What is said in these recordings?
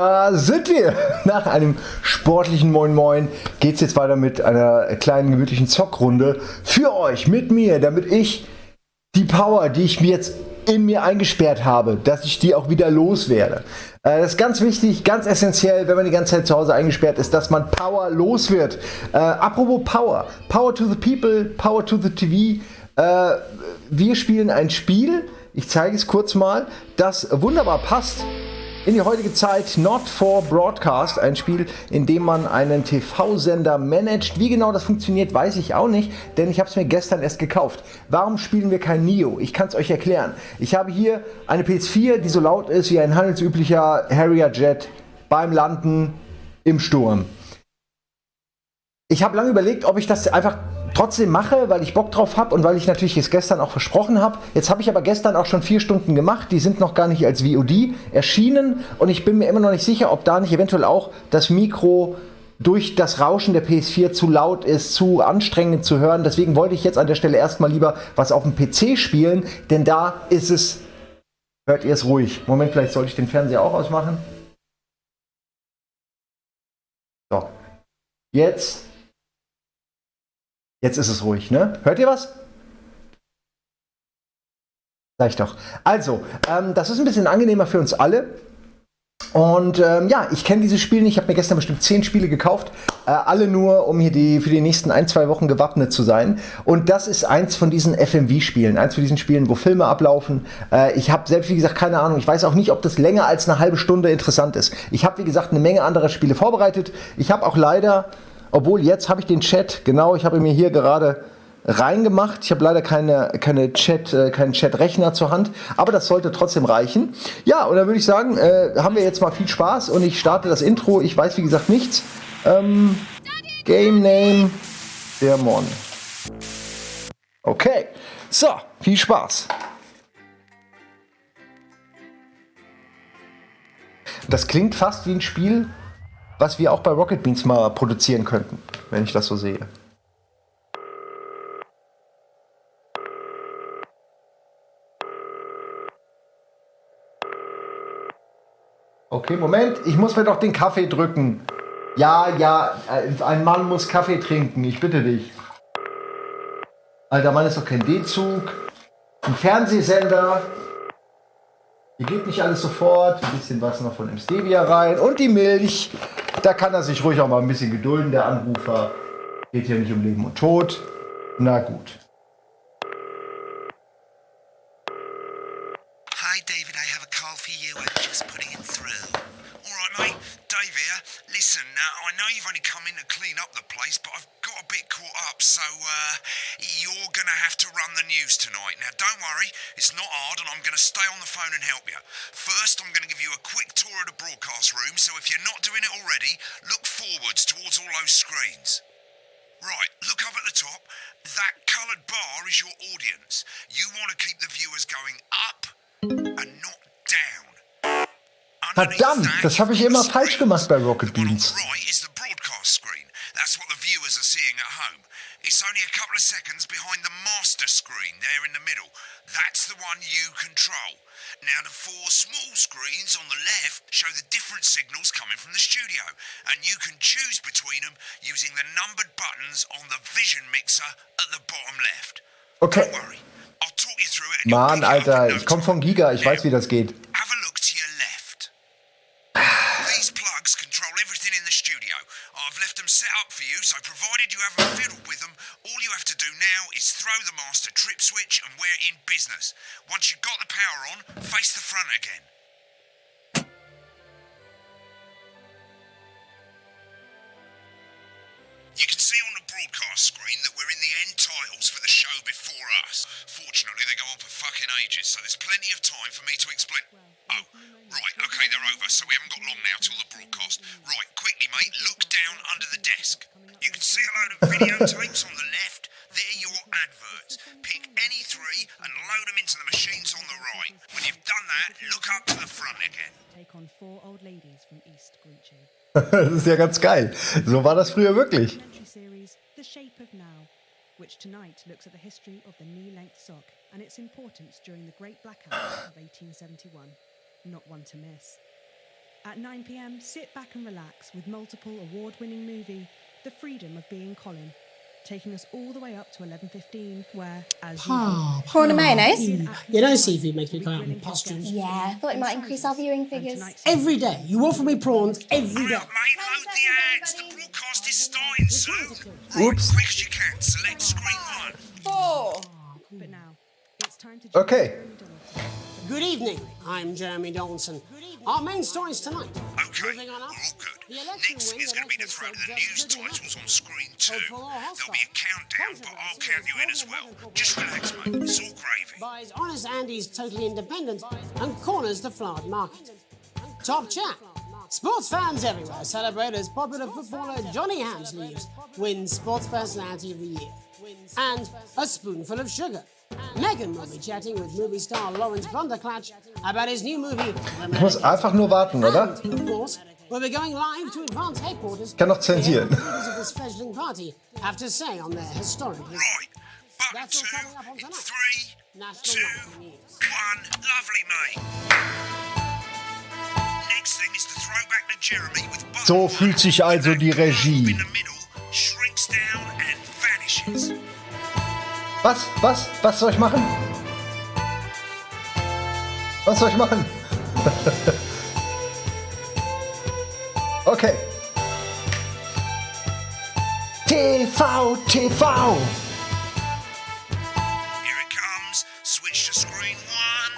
da sind wir. Nach einem sportlichen Moin Moin geht es jetzt weiter mit einer kleinen gemütlichen Zockrunde für euch, mit mir, damit ich die Power, die ich mir jetzt in mir eingesperrt habe, dass ich die auch wieder loswerde. Das ist ganz wichtig, ganz essentiell, wenn man die ganze Zeit zu Hause eingesperrt ist, dass man Power los wird. Apropos Power. Power to the people, Power to the TV. Wir spielen ein Spiel, ich zeige es kurz mal, das wunderbar passt in die heutige Zeit. Not for Broadcast, ein Spiel, in dem man einen TV-Sender managt. Wie genau das funktioniert, weiß ich auch nicht, denn ich habe es mir gestern erst gekauft. Warum spielen wir kein Neo? Ich kann es euch erklären. Ich habe hier eine PS4, die so laut ist wie ein handelsüblicher Harrier-Jet beim Landen im Sturm. Ich habe lange überlegt, ob ich das einfach trotzdem mache, weil ich Bock drauf habe und weil ich natürlich es gestern auch versprochen habe. Jetzt habe ich aber gestern auch schon 4 Stunden gemacht, die sind noch gar nicht als VOD erschienen und ich bin mir immer noch nicht sicher, ob da nicht eventuell auch das Mikro durch das Rauschen der PS4 zu laut ist, zu anstrengend zu hören. Deswegen wollte ich jetzt an der Stelle erstmal lieber was auf dem PC spielen, denn da ist es, hört ihr es ruhig. Moment, vielleicht sollte ich den Fernseher auch ausmachen. So, jetzt ist es ruhig, ne? Hört ihr was? Sag ich doch. Also, das ist ein bisschen angenehmer für uns alle. Und ja, ich kenne dieses Spiel nicht. Ich habe mir gestern bestimmt 10 Spiele gekauft. Alle nur, um hier für die nächsten 1-2 Wochen gewappnet zu sein. Und das ist eins von diesen FMV-Spielen. Eins von diesen Spielen, wo Filme ablaufen. Ich habe selbst, wie gesagt, keine Ahnung. Ich weiß auch nicht, ob das länger als eine halbe Stunde interessant ist. Ich habe, wie gesagt, eine Menge anderer Spiele vorbereitet. Ich habe auch leider... Obwohl, jetzt habe ich den Chat, genau, ich habe mir hier gerade reingemacht. Ich habe leider keinen Chat-Rechner zur Hand, aber das sollte trotzdem reichen. Ja, und dann würde ich sagen, haben wir jetzt mal viel Spaß und ich starte das Intro. Ich weiß, wie gesagt, nichts. Game Name, der Mon. Okay, so, viel Spaß. Das klingt fast wie ein Spiel, was wir auch bei Rocket Beans mal produzieren könnten, wenn ich das so sehe. Okay, Moment, ich muss mir doch den Kaffee drücken. Ja, ein Mann muss Kaffee trinken, ich bitte dich. Alter Mann, ist doch kein D-Zug. Ein Fernsehsender. Hier geht nicht alles sofort. Ein bisschen was noch von dem Stevia rein. Und die Milch. Da kann er sich ruhig auch mal ein bisschen gedulden, der Anrufer. Geht hier nicht um Leben und Tod. Na gut. Hi David, I have a call for you. I'm just putting it through. Alright mate, Dave here. Listen, I know you've only come in to clean up the place, but I've got a bit caught up, so you're gonna have to run the news tonight. Now don't worry, it's not hard and I'm gonna stay on the phone and help you. First, I'm gonna give you a quick tour of the broadcast room, so if you're not doing it already, look forwards towards all those screens. Right, look up at the top. That coloured bar is your audience. You want to keep the viewers going up and not down. Verdammt, das habe ich immer falsch gemacht bei Rocket Beans. Right is the broadcast screen. That's what the viewers are seeing at home. It's only a couple of seconds behind the master screen there in the middle. That's the one you control. Now the 4 small screens on the left show the different signals coming from the studio, and you can choose between them using the numbered buttons on the vision mixer at the bottom left. Okay. Don't worry, I'll talk you through it. Mann, Alter, ich komme vom Giga, ich weiß, wie das geht. Have a look to your left. These plugs control everything in the studio. I've left them set up for you, so provided you haven't fiddled with them, all you have to do now is throw the master trip switch and we're in business. Once you've got the power on, face the front again. You can see on the broadcast screen that we're in the end titles for the show before us. Fortunately, they go on for fucking ages, so there's plenty of time for me to explain. Oh, right, okay, they're over, so we haven't got long now till the broadcast. Right, quickly, mate, look down under the desk. You can see a load of videotapes on the left. They're your adverts. Pick any 3 and load them into the machines on the right. When you've done that, look up to the front again. Take on 4 old ladies from East Greece. Das ist ja ganz geil. So war das früher wirklich. Series The Shape of Now, which tonight looks at the history of the knee-length sock and its importance during the Great Blackout of 1871. Not one to miss. At 9 p.m, sit back and relax with multiple award-winning movie, The Freedom of Being Colin, taking us all the way up to 11:15, where, as usual, Prawn and mayonnaise? You know seafood makes me come out in pustules. Yeah, I thought it might increase our viewing figures. Every day. You offer me prawns every day. Mate, load the ads. The broadcast is starting soon. Oops. Quick as you can. Select screen 1. 4. But now, it's time to join Okay. Jeremy Donaldson. Good evening. I'm Jeremy Donaldson. Our main stories tonight. Okay, Moving on we're up. all good. The election Next wins is going to be the throw to the news titles on screen 2. There'll be a countdown, but I'll count you in as well. Just relax, mate. It's all gravy. Buys Honest Andy's Totally Independent and corners the flowered market. Top chat. Sports fans everywhere celebrate as popular footballer Johnny Hamsleeves wins Sports Personality of the Year. And a spoonful of sugar. Megan will be chatting with movie star Lawrence Blunderclatch about his new movie. Ich muss einfach nur warten, oder? And, of course, we'll be going live to Advance Headquarters. Kann noch zensieren. to hear what the leaders of this fledgling party have to say on their historic visit. Right. Button That's 2 all coming up on in tonight. 3, National 2, Nightly News. 1. Lovely, mate. Next thing is the throwback to Jeremy with button So 1. fühlt sich also die In Regie. the middle, shrinks down and vanishes. Was soll ich machen? Was soll ich machen? Okay. TV. Here it comes. Switch to screen 1.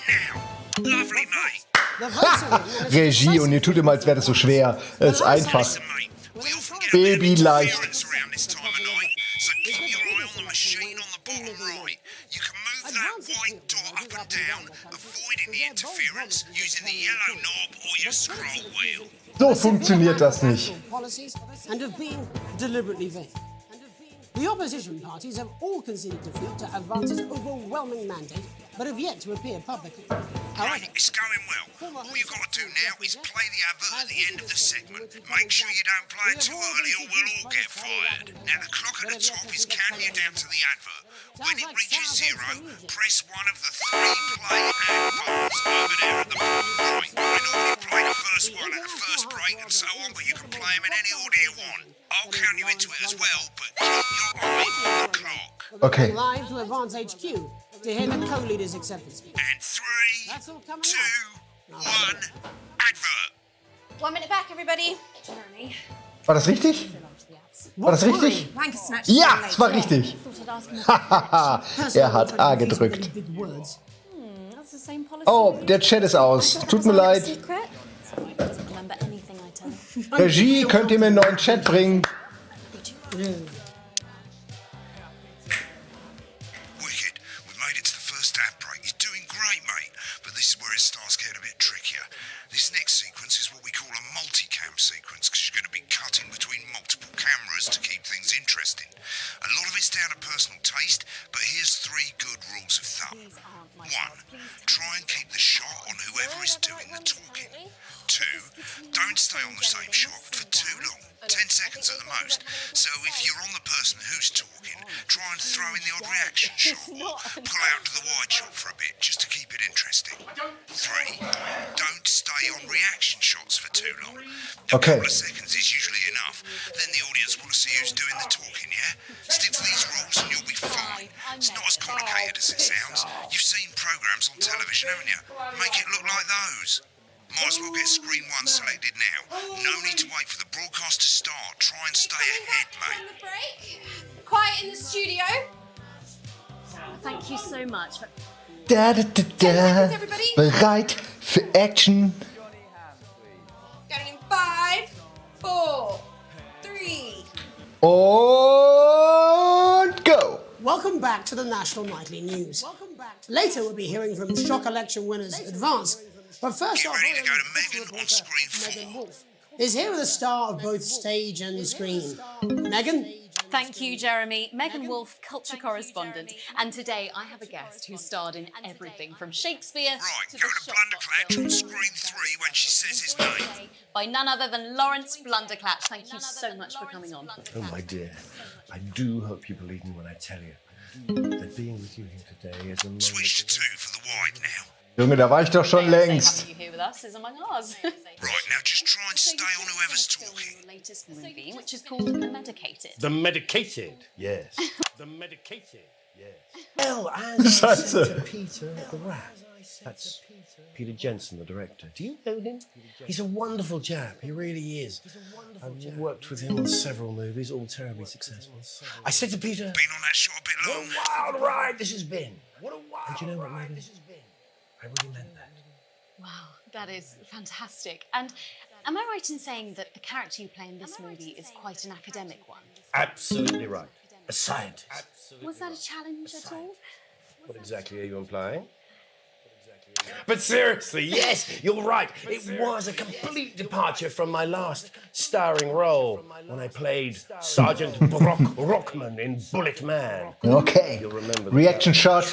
Now. Lovely, mate. The voiceover Regie, und ihr tut immer, als wäre das so schwer. Es ist einfach. Listen, mate. We often get a bit of Baby-leicht. interference around this time of night, so keep your eye on the machine on the bottom right. You can move that white dot up and down, avoiding the interference using the yellow knob or your scroll wheel. So funktioniert das nicht. policies and of being deliberately vague. The opposition parties have all conceded defeat to Advance's overwhelming mandate, but have yet to appear publicly. However, Right, it's going well. All you've got to do now is play the advert at the end of the segment. Make sure you don't play it too early or we'll all get fired. Now the clock at the top is counting you down to the advert. When it reaches 0, press one of the 3 play ad buttons over there at the bottom right. I normally play the first one at the first break and so on, but you can play them in any order you want. I'll count you into it as well, but keep your eye on the clock. Okay. live to Advance HQ to hear the co-leader's acceptance speech. And 3, 2, 1, advert. 1 minute back, everybody. Jeremy. War das richtig? War das richtig? Wanker snatch. Ja, es war richtig. Thought I'd ask him. Hahaha, er hat A gedrückt. Big words. That's the same policy. Oh, der Chat ist aus. Tut mir leid. Secret? Doesn't remember anything I tell him. Regie, könnt ihr mir einen neuen Chat bringen? Wicked, we made it to the first ad break. You're doing great, mate. But this is where it starts getting a bit trickier. This next sequence is what we call a multicam sequence, because you're going to be cutting between multiple cameras to keep things interesting. A lot of it's down to personal taste, but here's 3 good rules of thumb. 1, try and keep the shot on whoever is doing the talking. 2, don't stay on the same shot for too long, 10 seconds at the most. So if you're on the person who's talking, try and throw in the odd reaction shot or pull out to the wide shot for a bit, just to keep it interesting. 3, don't stay on reaction shots for too long. A Okay. couple of seconds is usually enough. Then the audience want to see who's doing the talking, yeah? Stick to these rules and you'll be fine. It's not as complicated as it sounds. You've seen programs on television, haven't you? Make it look like those. Might as well get screen 1 selected now. No need to wait for the broadcast to start. Try and stay ahead, mate. the break. Quiet in the studio. Thank you so much. everybody. Bereit für Action. Going in 5, 4, 3. Und go. Welcome back to the National Nightly News. Later we'll be hearing from shock election winners Advance. But first Get off, ready to go to Megan on screen 4. Megan Wolf is here with a star of both stage and screen. Megan? Thank you, Jeremy. Megan Wolf, culture correspondent. And today I have a guest who starred in everything from Shakespeare Right, to go the to Blunderclatch on screen 3 when she says his name. by none other than Lawrence Blunderclatch. Thank you so much for coming on. Oh, my dear, I do hope you believe me when I tell you that being with you here today is a moment Switch to 2 for the wide now. Junge, da war ich doch schon längst. Having you here with us is among ours. Right, now just try and stay on whoever's talking. The latest movie, which is called The Medicated. The Medicated, yes. The Medicated, yes. Well, as I Scheiße. said to Peter the Rat. That's Peter Jensen, the director. Do you know him? He's a wonderful chap. He really is. I've worked with him on several movies, all terribly successful. I said to Peter, Been on that shot a bit what long. a wild ride this has been. What a wild and you know what, Megan? I really meant that. Wow, that is fantastic. And am I right in saying that the character you play in this movie is quite an academic one? Absolutely right. A scientist. Was that a challenge at all? What exactly are you implying? But seriously, yes, you're right. It was a complete departure from my last starring role when I played Sergeant Brock Rockman in Bullet Man. Okay. You'll remember that. Reaction Shot,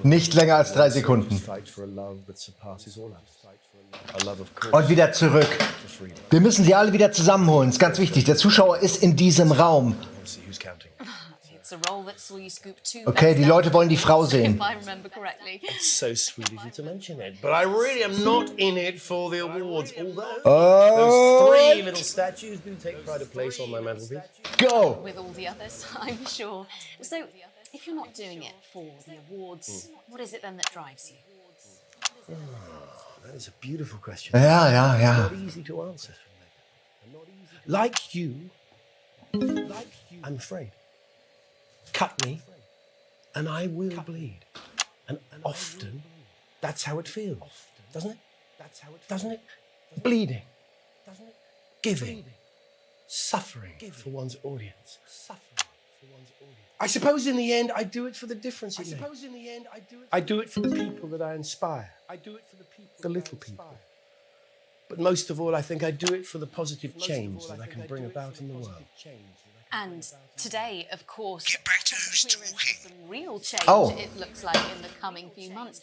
nicht länger als 3 Sekunden. Fight for a love that surpasses all others. A love of course. Und wieder zurück. Wir müssen sie alle wieder zusammenholen. Ist ganz wichtig. Der Zuschauer ist in diesem Raum. Let's see who's counting. It's a role that saw you scoop 2 Okay, die Leute wollen die Frau sehen. if I remember correctly. It's so sweet of you to mention it, but I really am not in it for the awards. Although those 3 little statues do take pride of place on my mantelpiece. Go! With all the others, I'm sure. So, if you're not doing it for the awards, what is it then that drives you? That is a beautiful question. Ja, ja, ja. Not easy to answer. Like you, I'm afraid. Cut me, and I will bleed. And often, that's how it feels, doesn't it? Doesn't it? Bleeding, giving, suffering for one's audience. I suppose in the end, I do it for the difference it makes. I do it for the people that I inspire. The little people. But most of all, I think I do it for the positive change that I can bring about in the world. And today, of course, Get back to who's talking. some real change, Oh. it looks like, in the coming few months.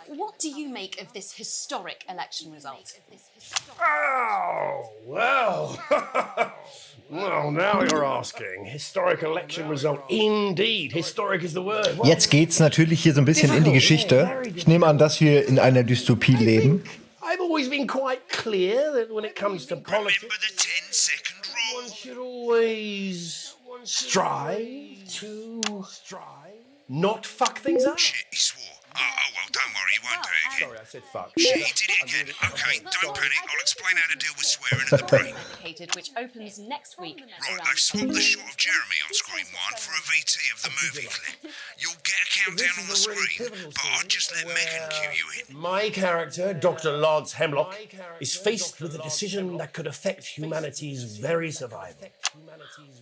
What do you make of this historic election result? Oh, well. Well, now you're asking. Historic election result. Indeed. Historic is the word. Well, Jetzt geht's natürlich hier so ein bisschen in die Geschichte. Ich nehme an, dass wir in einer Dystopie leben. I've always been quite clear that when it comes to politics, Remember the 10-second rule. one should always strive to not fuck things up. Shit, he swore. Oh, well, don't worry, he won't do it again. Sorry, I said fuck. Shit, he did it again. Okay, don't panic. I'll explain how to deal with swearing at the break. Medicated, which opens next week Right, around they've swapped the shot of Jeremy on screen 1 for a VT of the movie clip. You'll get a countdown on the screen, but I'll just let Megan cue you in. My character, Dr. Lance Hemlock, is faced with a decision that could affect humanity's very survival.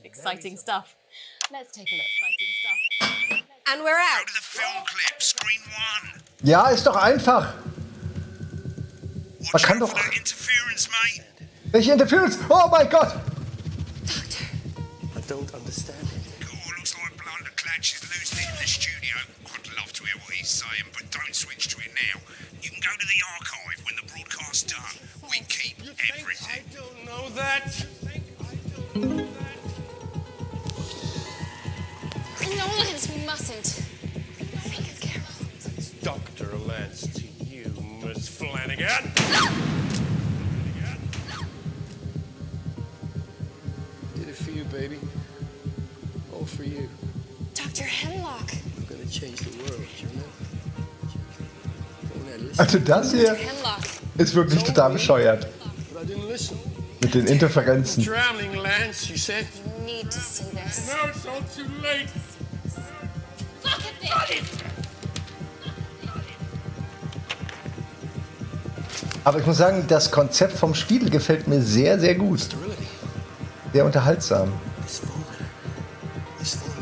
exciting stuff. Let's take a look. Exciting stuff. And we're Go out. to the film clip, screen 1. Ja, ist doch einfach. Watch kann out doch- for that interference, mate. Welche Interference? Oh mein Gott! I don't understand it. Oh, looks like Blunder Clatch is losing it in the studio. I'd love to hear what he's saying, but don't switch to it now. You can go to the archive when the broadcast's done. We keep everything. I don't know that. No, Lance, we mustn't. Make it careful. Dr. Lance to you, Miss Flanagan. Did it for you, baby. All for you. Dr. Hemlock. I'm gonna change the world, you know? Go ahead, listen. Also das hier Hemlock. ist wirklich total bescheuert. But I didn't listen. Mit den Interferenzen. Drowning, Lance, you said? You need to see this. Now it's all too late. Look at this! Aber ich muss sagen, das Konzept vom Spiel gefällt mir sehr, sehr gut. Sterility. Sehr unterhaltsam. This phone,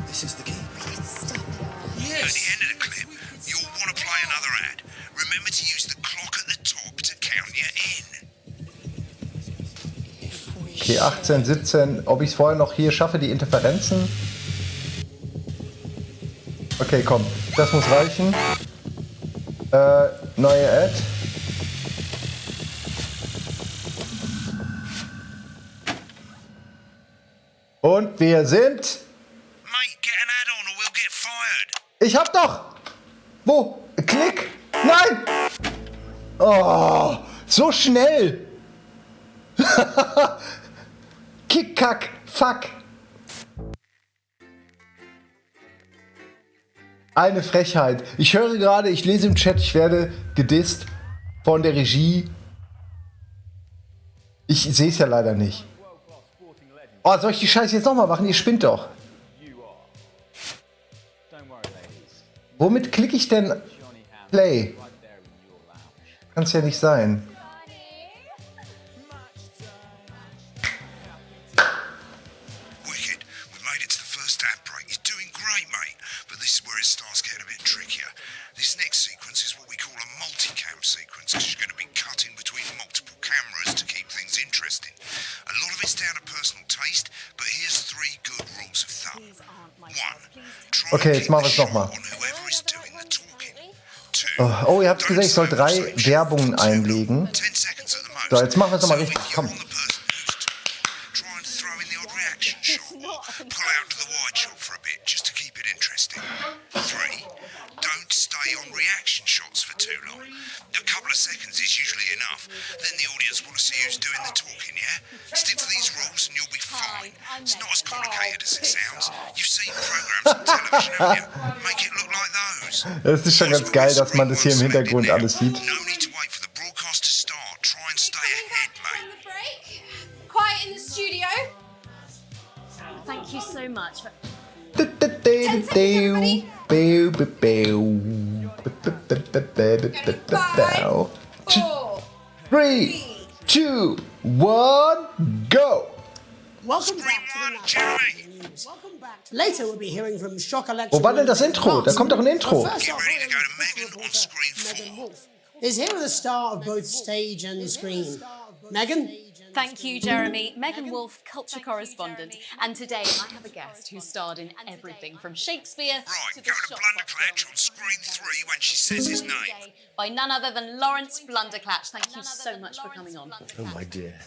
this is the key. Stop it. At the end of the clip, you'll want to play another ad. Remember to use the clock at the top to count you in. Okay, 18, 17. Ob ich es vorher noch hier schaffe, die Interferenzen? Okay, komm. Das muss reichen. Neue Ad. Und wir sind... Mate, get an ad on or we'll get fired. Ich hab doch... Wo? Klick! Nein! Oh, so schnell. Kick, kack, fuck. Eine Frechheit. Ich höre gerade, ich lese im Chat, ich werde gedisst von der Regie. Ich sehe es ja leider nicht. Oh, soll ich die Scheiße jetzt nochmal machen? Ihr spinnt doch. Womit klicke ich denn Play? Kann es ja nicht sein. Wicked, we made it to the first ad break. You're doing great, mate. But this is where it starts getting a bit trickier. This next sequence is what we call a multicam sequence, because you're going to be cutting between multiple cameras to keep things interesting. A lot of it's down to personal taste, but here's 3 good rules of thumb. 1. Try Okay, and jetzt keep machen the wir es nochmal. shot on whoever is doing the talking. 2. Oh, ihr habt gesagt, ich soll 3 Werbungen einlegen. 10 seconds at the most. So, jetzt machen wir es nochmal So richtig. when Komm. you're on the person who's talking, try and throw in the odd reaction shot or pull out to the wide shot for a bit just to keep it interesting. 3. Don't stay on reaction shots for too long. A couple of seconds is usually enough. Then the audience want to see who's doing the talking, yeah? Stick to these rules and you'll be fine. It's not as complicated as it sounds. You've seen programs on television, haven't you? Make it look like those. Es ist schon ganz geil, dass man das hier im Hintergrund alles sieht. No need to wait for the broadcast to start. Try and stay ahead, mate. the break. Quiet in the studio. Thank you so much. Three, 2, 1, go! Welcome back to the Jeremy. news. Later we'll be hearing from shock election. Wo war denn das Intro? Da kommt doch ein Intro. First Get off, ready to go to Megan on screen 4. Megan Wolf is here with the star of both stage and screen. Megan? Thank you, Jeremy. Megan Wolf, culture correspondent. And today I have a guest who starred in everything from Shakespeare Right, to go the to Blunderclatch on screen 3 when she says his name. by none other than Lawrence Blunderclatch. Thank you so much for coming on. Oh, my dear,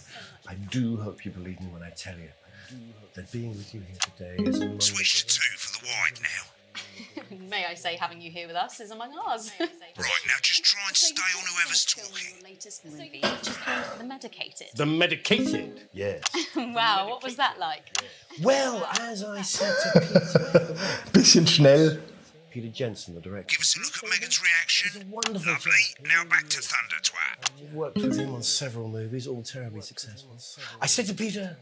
I do hope you believe me when I tell you that being with you here today is among Switch to 2 for the wide now. May I say, having you here with us is among ours. Right, now just try and stay on whoever's talking. Latest movie, which is called The Medicated. The medicated, yes. Wow, what was that like? Well, as I said to Peter, Bisschen schnell. Peter Jensen, the director. Give us a look at Megan's reaction. Wonderful. Lovely. Now back to Thunder Twat. I've worked with him on several movies, all terribly successful. I said to Peter,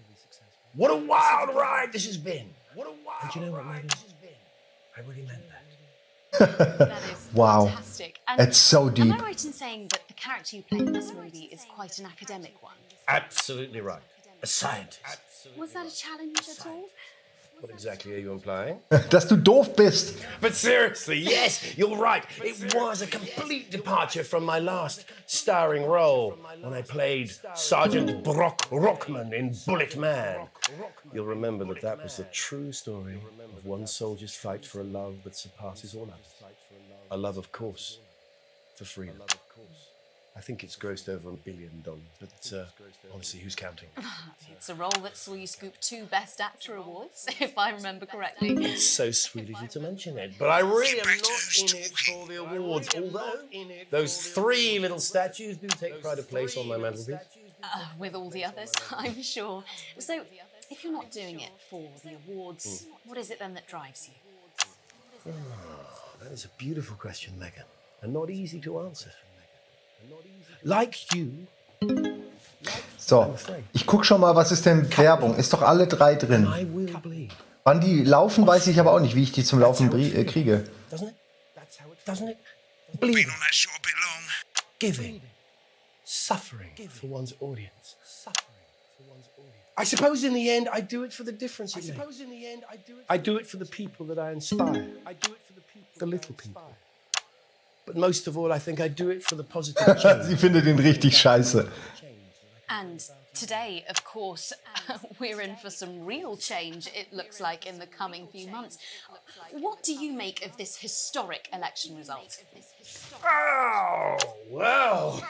what a wild ride this has been. What a wild and you know what, Megan? I really meant that. That is Wow. fantastic. And It's so am deep. I right in saying that the character you play in this movie is quite an academic one? Absolutely right. A scientist. Was that a challenge at all? What exactly are you implying? Dass du doof bist. But seriously, yes, you're right. It was a complete departure from my last starring role when I played Sergeant Brock Rockman in Bullet Man. You'll remember that that was the true story of one soldier's fight for a love that surpasses all others. A love, of course, for freedom. I think it's grossed over $1 billion, but honestly, who's counting? It's a role that saw you scoop 2 Best Actor awards, if I remember correctly. It's so sweet of you to mention it, but I really am not in it for the awards, although those 3 little statues do take pride of place on my mantelpiece. With all the others, I'm sure. So, if you're not doing it for the awards, what is it then that drives you? That is a beautiful question, Megan, and not easy to answer. Like you. So, ich guck schon mal, was ist denn Werbung? Ist doch alle 3 drin. I will bleed. Wann die laufen, weiß ich aber auch nicht, wie ich die zum Laufen kriege. Doesn't it? Doesn't it? Been Bleeding, on that shot a bit long. giving, suffering for one's audience. I suppose in the end, I do it for the difference it makes. I do it for the people that I inspire. The little people. But most of all, I think I do it for the positive change. Sie findet ihn richtig scheiße. And today, of course, we're in for some real change, it looks like, in the coming few months. What do you make of this historic election result? Oh, well.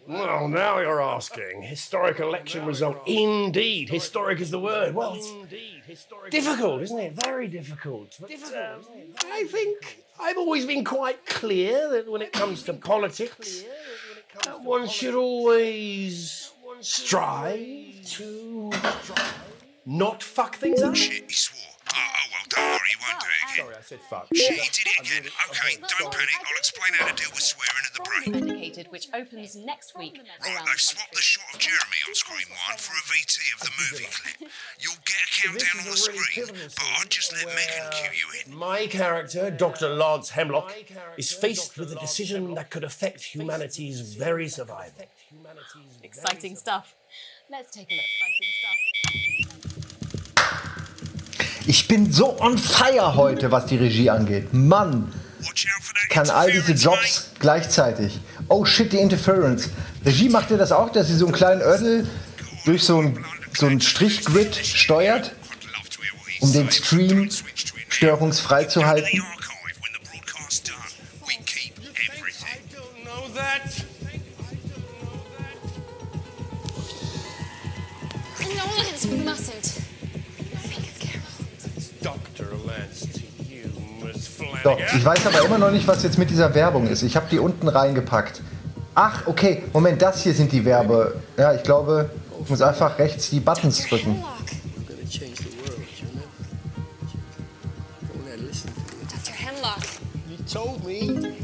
Well, now you're asking. Historic election result. Indeed. Historic is the word. Well, it's difficult, isn't it? Very difficult. But, I think I've always been quite clear that when it comes to politics, One should always strive to not fuck things up. Shit, he swore. Oh, well, don't worry, he won't do it again. Sorry, I said fuck. Shit, he did it again. Okay, don't panic. I'll explain how to deal with swearing at the break. Indicated, which opens next week Right, around they've swapped the shot of Jeremy on screen 1 for a VT of the movie clip. You'll get a countdown on the screen, but I'll just let Megan cue you in. My character, Dr. Lance Hemlock, is faced with a decision that could affect humanity's very survival. exciting stuff. Let's take a look. Exciting stuff. Ich bin so on fire heute, was die Regie angeht. Mann, Watch out for that ich kann all diese interference, Jobs gleichzeitig. Oh shit, die Interference. Regie, macht ihr das auch, dass sie so einen kleinen Ördel durch so einen Strichgrid steuert, mate. I'd love to hear what he um den says. Stream Don't switch to it now. störungsfrei zu Go to halten? the archive when the broadcast's done. We keep everything. I don't know that. Lance, we mustn't. Make it careful. Dr. Lance to you, Miss So, Flanagan. ich weiß aber immer noch nicht, was jetzt mit dieser Werbung ist. Ich habe die unten reingepackt. Ach, okay, Moment, das hier sind die Werbe... Ja, ich glaube, ich muss einfach rechts die Buttons drücken. I'm gonna change the world, you know? Go ahead, listen to me. Dr. Hemlock. You told me,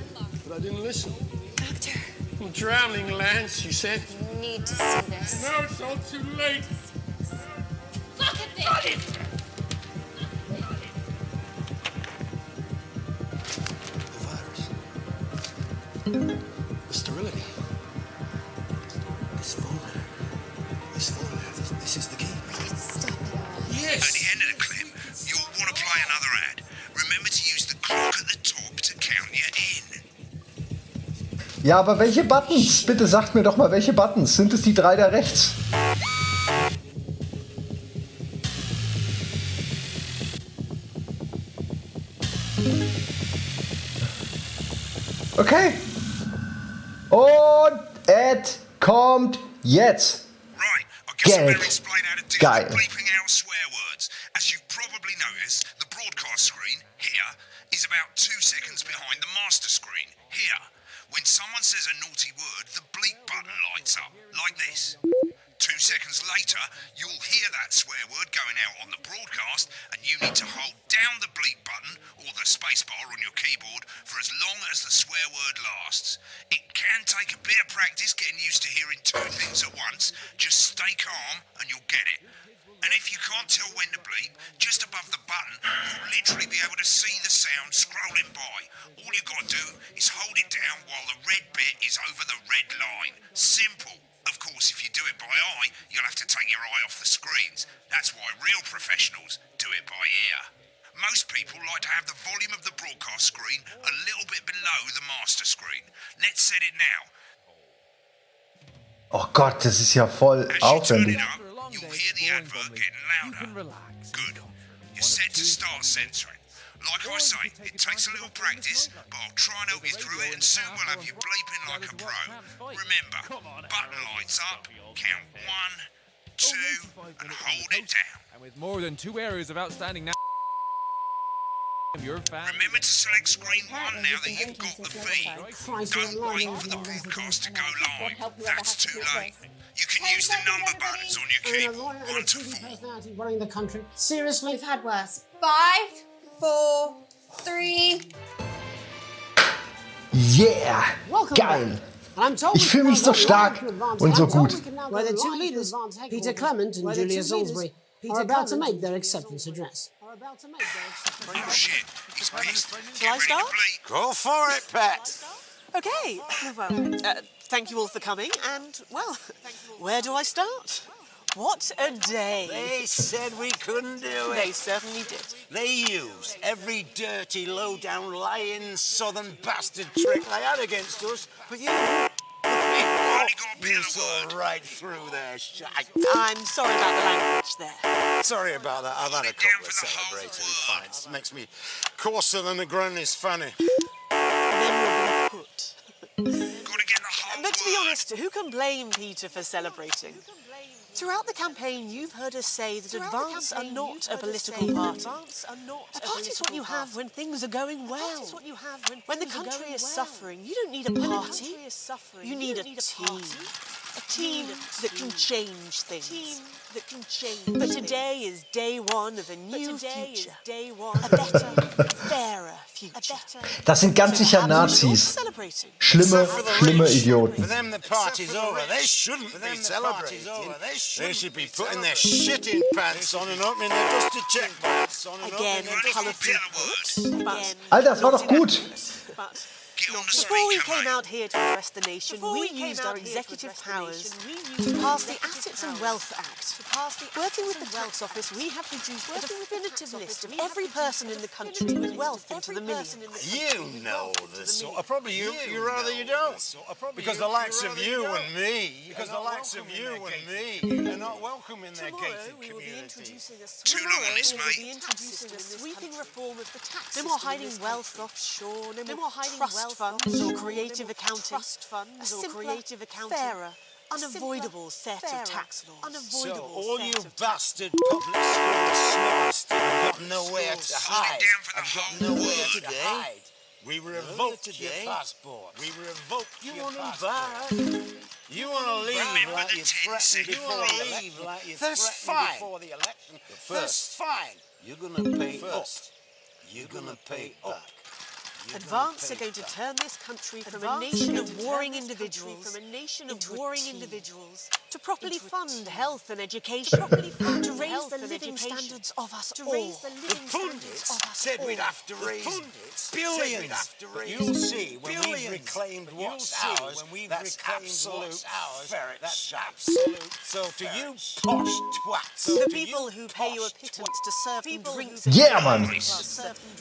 but I didn't listen. Doctor, I'm drowning, Lance, you said. you need to see this. No, it's all too late. Look at this! The virus. The sterility. This phone letter. This is the key. Stop it all. At the end of the clip, you'll want to play another ad. Remember to use the clock at the top to count you in. Ja, aber welche Buttons? Bitte sagt mir doch mal, welche Buttons? Sind es die 3 da rechts? Okay. Und es kommt jetzt. Right, I guess I Get better it. explain how to deal Geil. with bleeping out swear words. As you've probably noticed, the broadcast screen, here, is about 2 seconds behind the master screen, here. When someone says a naughty word, the bleep button lights up, like this. 2 seconds later, you'll hear that swear word going out on the broadcast, and you need to hold down the bleep button or the space bar on your keyboard for as long as the swear word lasts. It can take a bit of practice getting used to hearing 2 things at once. Just stay calm and you'll get it. And if you can't tell when to bleep, just above the button, you'll literally be able to see the sound scrolling by. All you gotta do is hold it down while the red bit is over the red line. Simple. Of course, if you do it by eye, you'll have to take your eye off the screens. That's why real professionals do it by ear. Most people like to have the volume of the broadcast screen a little bit below the master screen. Let's set it now. Oh Gott, das ist ja voll As you turn aufwendig. it up, you'll hear the advert getting louder. Good. You're set to start censoring. Like I say, it takes a little practice, but I'll try and help you through it, and soon we'll have you bleeping like a pro. Remember, button lights up, count 1, 2, and hold it down. And with more than 2 areas of outstanding your fan. Remember to select screen 1 now that you've got the feed. Don't wait for the broadcast to go live. That's too late. You can use the number buttons on your keyboard, 1 to 4. Personality running the country. Seriously? We've had worse. 5, 4, 3. Yeah! Welcome Geil! back. And I'm told Ich fühle mich so stark und so gut. Where the 2 leaders, Peter Clement and Julia Salisbury, are about to make their acceptance address. Oh shit, he's pissed. Get I ready to start? bleep. Go for it, Pat. Okay, well, thank you all for coming, and, well, where do I start? What a day. They said we couldn't do They it. certainly did. They used every dirty, low-down, lying, southern bastard trick they had against us, but you Only got a bit you of the saw word. right through their shite. I'm sorry about the language there. Sorry about that. I've had a it down couple of for the whole celebratory word. pints. Makes me coarser than a granny's fanny. Memorable put. Gotta get the whole But to be word. honest, who can blame Peter for celebrating? Throughout the campaign, you've heard us say that Advance are not a political party. A party is what you have when things are going well. When the country is suffering, you don't need a party. You need a team. A team that can change things. But today is day one of a new future. A better, fairer future. Das sind ganz sicher Nazis. Schlimme, schlimme Idioten. For them, the party's over. They shouldn't be celebrating. They should be putting their shitting pants on and opening their dusty checkbooks. Again, colourful words. Alter, das war doch gut. Before we came out here to address the nation, we used our executive powers to pass the Assets and Wealth Act. Working with the tax office, we have produced a definitive list of every person in the country with wealth into the millions. You know the sort of, probably you rather you don't. Because the likes of you and me, are not welcome in their gated community. Too long on this, mate. We'll be introducing a sweeping reform of the tax system. No more hiding wealth offshore, no more hiding trust funds or creative accounting. A simpler, fairer, unavoidable set of tax laws. So all you bastard public school snobs have got nowhere to hide. We revoke your passport. We revoke your passport. You want to leave like you threatened before the election. That's fine. That's fine. You're going to pay first. You're going to pay up. Advance are going to turn this country from a nation of warring individuals into warring individuals, to properly fund health and education, to raise the living standards of us all. The pundits said we'd have to raise billions. You'll see when we've reclaimed what's ours. That's absolute ferret shap. So to you posh twats, the people who pay you a pittance to serve them drinks, man.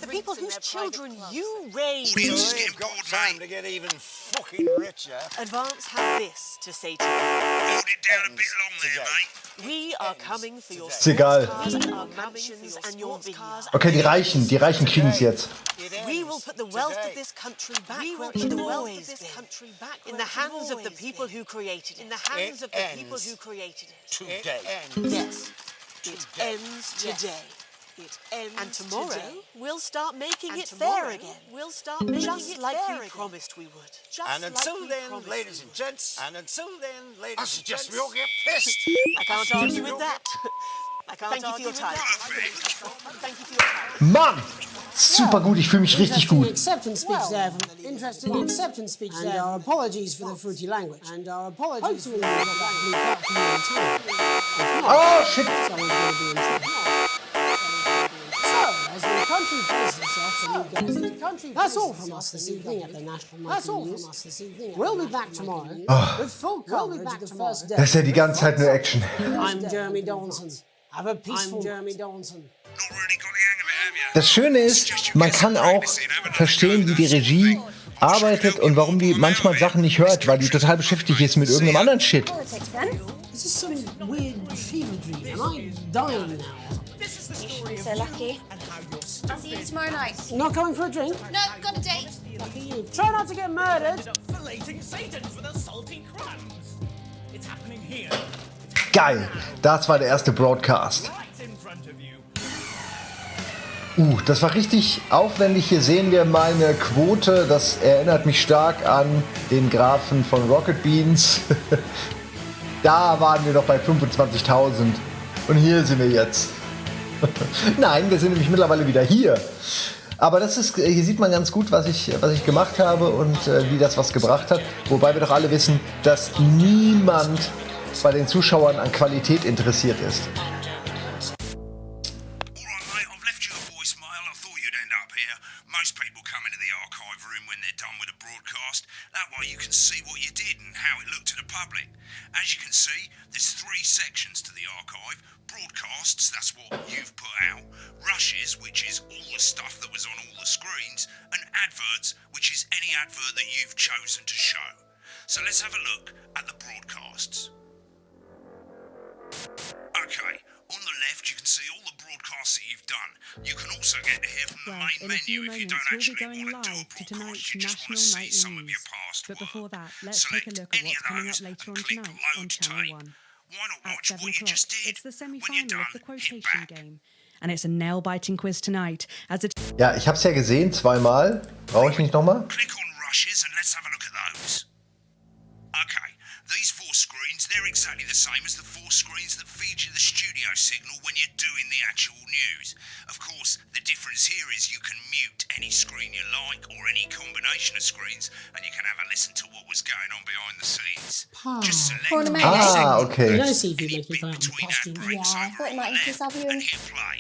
the people whose children you raise, you've got time to get even fucking richer. Advance have this to say to you. Hold it down a bit long there, mate. We are coming for your Ist egal. our mansions and your vineyards. Okay, die Reichen kriegen es jetzt. We will put the wealth of this country back where it always been. In the hands of the people who created it. In the hands of the people who created it. Today. Yes, it ends today. And tomorrow, we'll start making it fair again. Just like we promised we would. And until then, ladies and gents, I suggest we all get pissed. I can't argue with that. Thank you for your time. Thank you for your time. Mann! Super gut, ich fühle mich richtig gut. Acceptance speech there. Interesting acceptance speech there. And our apologies for the fruity language. And our apologies for the Oh, shit! As the country places itself to new guys, that's all from us this evening at the National Monthly News. We'll be back tomorrow with full coverage of the first day. Das ist ja die ganze Zeit nur Action. I'm Jeremy Donaldson. Have a peaceful Jeremy Donaldson. Not really got the hang of it, have you? Das Schöne ist, man kann auch verstehen, wie die Regie arbeitet und warum die manchmal Sachen nicht hört, weil die total beschäftigt ist mit irgendeinem anderen Shit. This is some weird fever dream. Am I dying now? So lucky. I'll see you tomorrow night. Not coming for a drink? No, got a date. Lucky you. Try not to get murdered. Filleting Satan for the salty crumbs. It's happening here. Geil, das war der erste Broadcast. Das war richtig aufwendig. Hier sehen wir meine Quote. Das erinnert mich stark an den Graphen von Rocket Beans. Da waren wir noch bei 25.000. Und hier sind wir jetzt. Nein, wir sind nämlich mittlerweile wieder hier. Aber das ist, hier sieht man ganz gut, was ich gemacht habe und wie das was gebracht hat. Wobei wir doch alle wissen, dass niemand bei den Zuschauern an Qualität interessiert ist. Most people come into the archive room when they're done with a broadcast. That way you can see what you did and how it looked to the public. As you can see, there's 3 sections to the archive. Broadcasts, that's what you've put out. Rushes, which is all the stuff that was on all the screens. And adverts, which is any advert that you've chosen to show. So let's have a look at the broadcasts. Okay, on the left you can see all the broadcasts that you've done. You can also get to hear from the main menu if you don't actually want to do a broadcast, you just want to see some of your past But before work. that, let's take a look at what's coming up later on tonight on Channel 1. At 7 o'clock, it's the semi-final of the quotation game. And it's a nail-biting quiz tonight. As it Ja, ich hab's ja gesehen, zweimal. Brauche ich nicht nochmal? Click on rushes and let's have a look at those. Okay, these 4 screens, they're exactly the same as the 4 screens that feed you the studio signal when you're doing the actual news. Of course, the difference here is you can mute any screen you like or any combination of screens and you can have a listen to what was going on behind the scenes. Just select okay.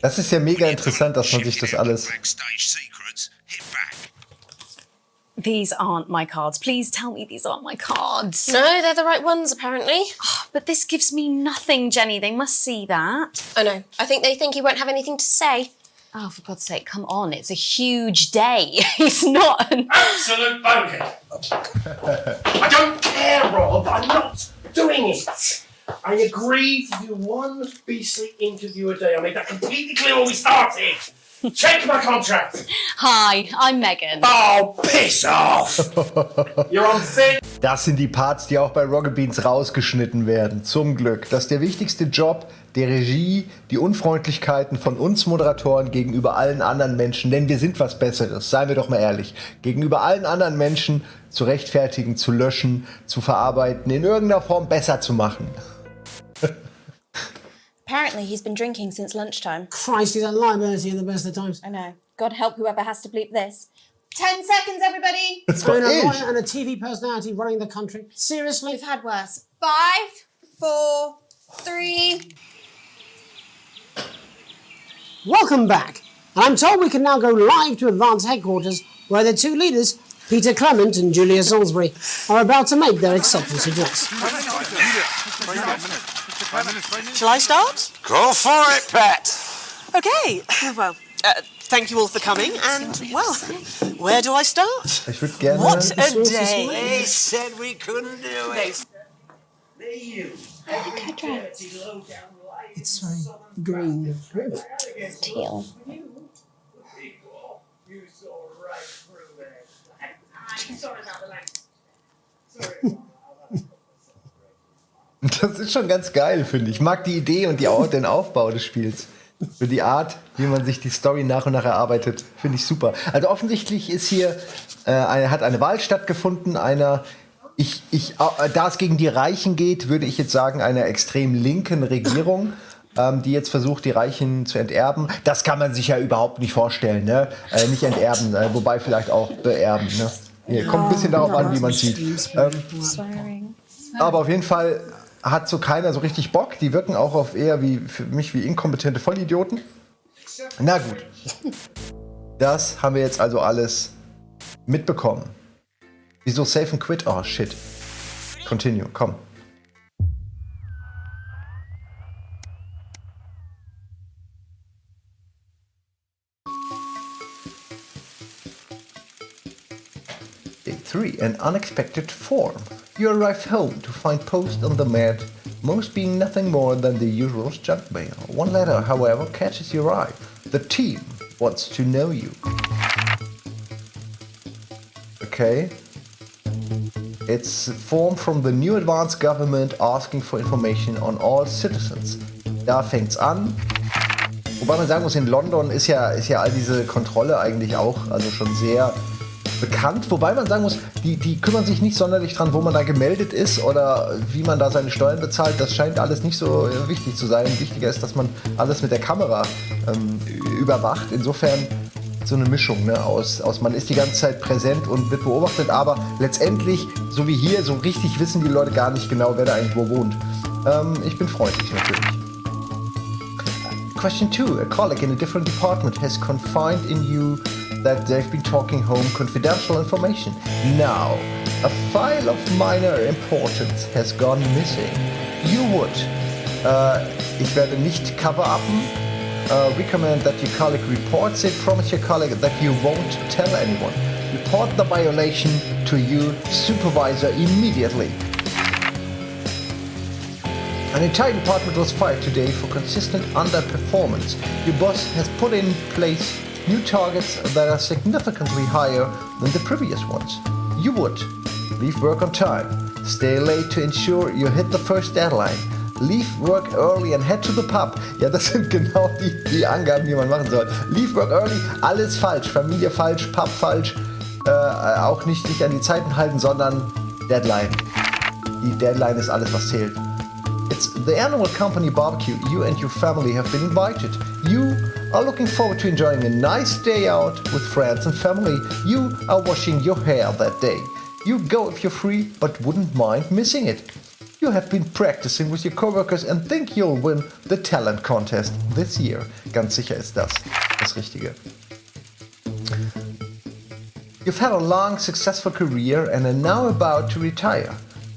Das ist ja mega interessant, dass man sich das alles... These aren't my cards. Please tell me these aren't my cards. No, they're the right ones, apparently. Oh, but this gives me nothing, Jenny. They must see that. Oh, no. I think they think he won't have anything to say. Oh, for God's sake, come on. It's a huge day. He's not an... Absolute bonehead. I don't care, Rob. I'm not doing it. I agreed to do 1 beastly interview a day. I made that completely clear when we started. Check my contract. Hi, I'm Megan. Oh, piss off. You're on thin. Das sind die Parts, die auch bei Rocket Beans rausgeschnitten werden. Zum Glück. Das ist der wichtigste Job der Regie, die Unfreundlichkeiten von uns Moderatoren gegenüber allen anderen Menschen, denn wir sind was Besseres, seien wir doch mal ehrlich, gegenüber allen anderen Menschen zu rechtfertigen, zu löschen, zu verarbeiten, in irgendeiner Form besser zu machen. Apparently he's been drinking since lunchtime. Christ, he's a liability in the best of times. I know. God help whoever has to bleep this. 10 seconds, everybody! Das war And a ich. lawyer and a TV personality running the country. Seriously? We've had worse. 5, 4, 3... Welcome back. I'm told we can now go live to Advance Headquarters, where the 2 leaders, Peter Clement and Julia Salisbury, are about to make their acceptance address. Shall I start? Go for it, Pat. Okay. Well, thank you all for coming. And, well, where do I start? Ich würde gerne... What a day. They said we couldn't do it. It's very green. Teal. Das ist schon ganz geil, finde ich. Ich mag die Idee und den Aufbau des Spiels. Für die Art, wie man sich die Story nach und nach erarbeitet, finde ich super. Also offensichtlich ist hier, hat eine Wahl stattgefunden, da es gegen die Reichen geht, würde ich jetzt sagen, einer extrem linken Regierung, die jetzt versucht, die Reichen zu enterben. Das kann man sich ja überhaupt nicht vorstellen, ne? Nicht enterben, wobei vielleicht auch beerben. Ne? Hier, kommt ein bisschen darauf an, wie man sieht. Aber auf jeden Fall hat so keiner so richtig Bock. Die wirken auch auf eher für mich wie inkompetente Vollidioten. Na gut. Das haben wir jetzt also alles mitbekommen. Wieso Save and Quit? Oh, shit. Continue, komm. Day 3, an unexpected form. You arrive home to find post on the mat, most being nothing more than the usual junk mail. One letter, however, catches your eye. The team wants to know you. Okay. It's formed from the new advanced government asking for information on all citizens. Da fängt's an. Wobei man sagen muss, in London ist ja all diese Kontrolle eigentlich auch also schon sehr bekannt. Wobei man sagen muss, die kümmern sich nicht sonderlich dran, wo man da gemeldet ist oder wie man da seine Steuern bezahlt. Das scheint alles nicht so wichtig zu sein. Wichtiger ist, dass man alles mit der Kamera überwacht. Insofern so eine Mischung, ne, aus man ist die ganze Zeit präsent und wird beobachtet, aber letztendlich, so wie hier, so richtig wissen die Leute gar nicht genau, wer da eigentlich wo wohnt. Ich bin freundlich natürlich. Question 2. A colleague in a different department has confided in you that they've been talking home confidential information. Now, a file of minor importance has gone missing. You would. Ich werde nicht cover-upen. Recommend that your colleague reports it. Promise your colleague that you won't tell anyone. Report the violation to your supervisor immediately. An entire department was fired today for consistent underperformance. Your boss has put in place new targets that are significantly higher than the previous ones. You would leave work on time, stay late to ensure you hit the first deadline, Leave work early and head to the pub. Ja, das sind genau die Angaben, die man machen soll. Leave work early, alles falsch. Familie falsch, Pub falsch. Auch nicht sich an die Zeiten halten, sondern Deadline. Die Deadline ist alles, was zählt. It's the annual company barbecue. You and your family have been invited. You are looking forward to enjoying a nice day out with friends and family. You are washing your hair that day. You go if you're free, but wouldn't mind missing it. You have been practicing with your coworkers and think you'll win the talent contest this year. Ganz sicher ist das Richtige. You've had a long, successful career and are now about to retire.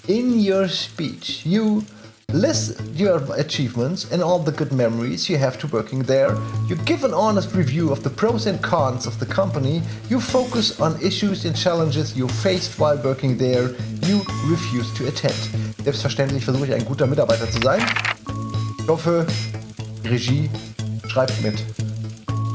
In your speech, you list your achievements and all the good memories you have to working there. You give an honest review of the pros and cons of the company. You focus on issues and challenges you faced while working there. You refuse to attend. Selbstverständlich versuche ich ein guter Mitarbeiter zu sein. Ich hoffe, Regie schreibt mit.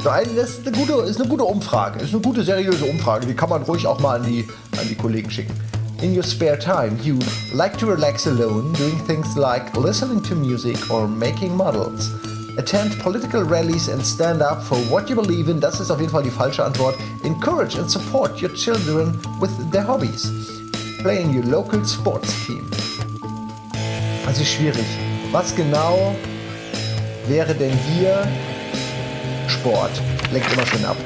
So, das ist eine gute Umfrage. Ist eine gute, seriöse Umfrage. Die kann man ruhig auch mal an die Kollegen schicken. In your spare time, you like to relax alone, doing things like listening to music or making models. Attend political rallies and stand up for what you believe in. Das ist auf jeden Fall die falsche Antwort. Encourage and support your children with their hobbies. Play in your local sports team. Also schwierig. Was genau wäre denn hier Sport? Lenkt immer schön ab.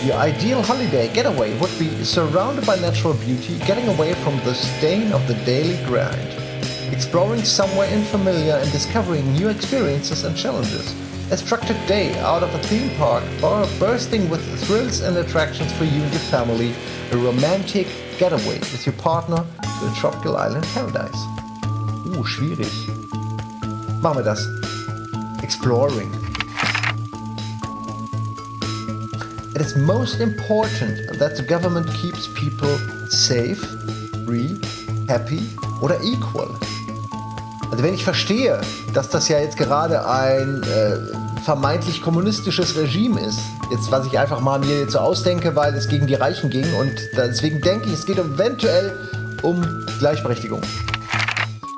Your ideal holiday getaway would be surrounded by natural beauty, getting away from the stain of the daily grind, exploring somewhere unfamiliar and discovering new experiences and challenges. A structured day out of a theme park or bursting with thrills and attractions for you and your family. A romantic getaway with your partner to a tropical island paradise. Schwierig. Machen wir das. Exploring. It is most important that the government keeps people safe, free, happy oder equal. Also wenn ich verstehe, dass das ja jetzt gerade ein vermeintlich kommunistisches Regime ist, jetzt was ich einfach mal mir jetzt so ausdenke, weil es gegen die Reichen ging und deswegen denke ich, es geht eventuell um Gleichberechtigung.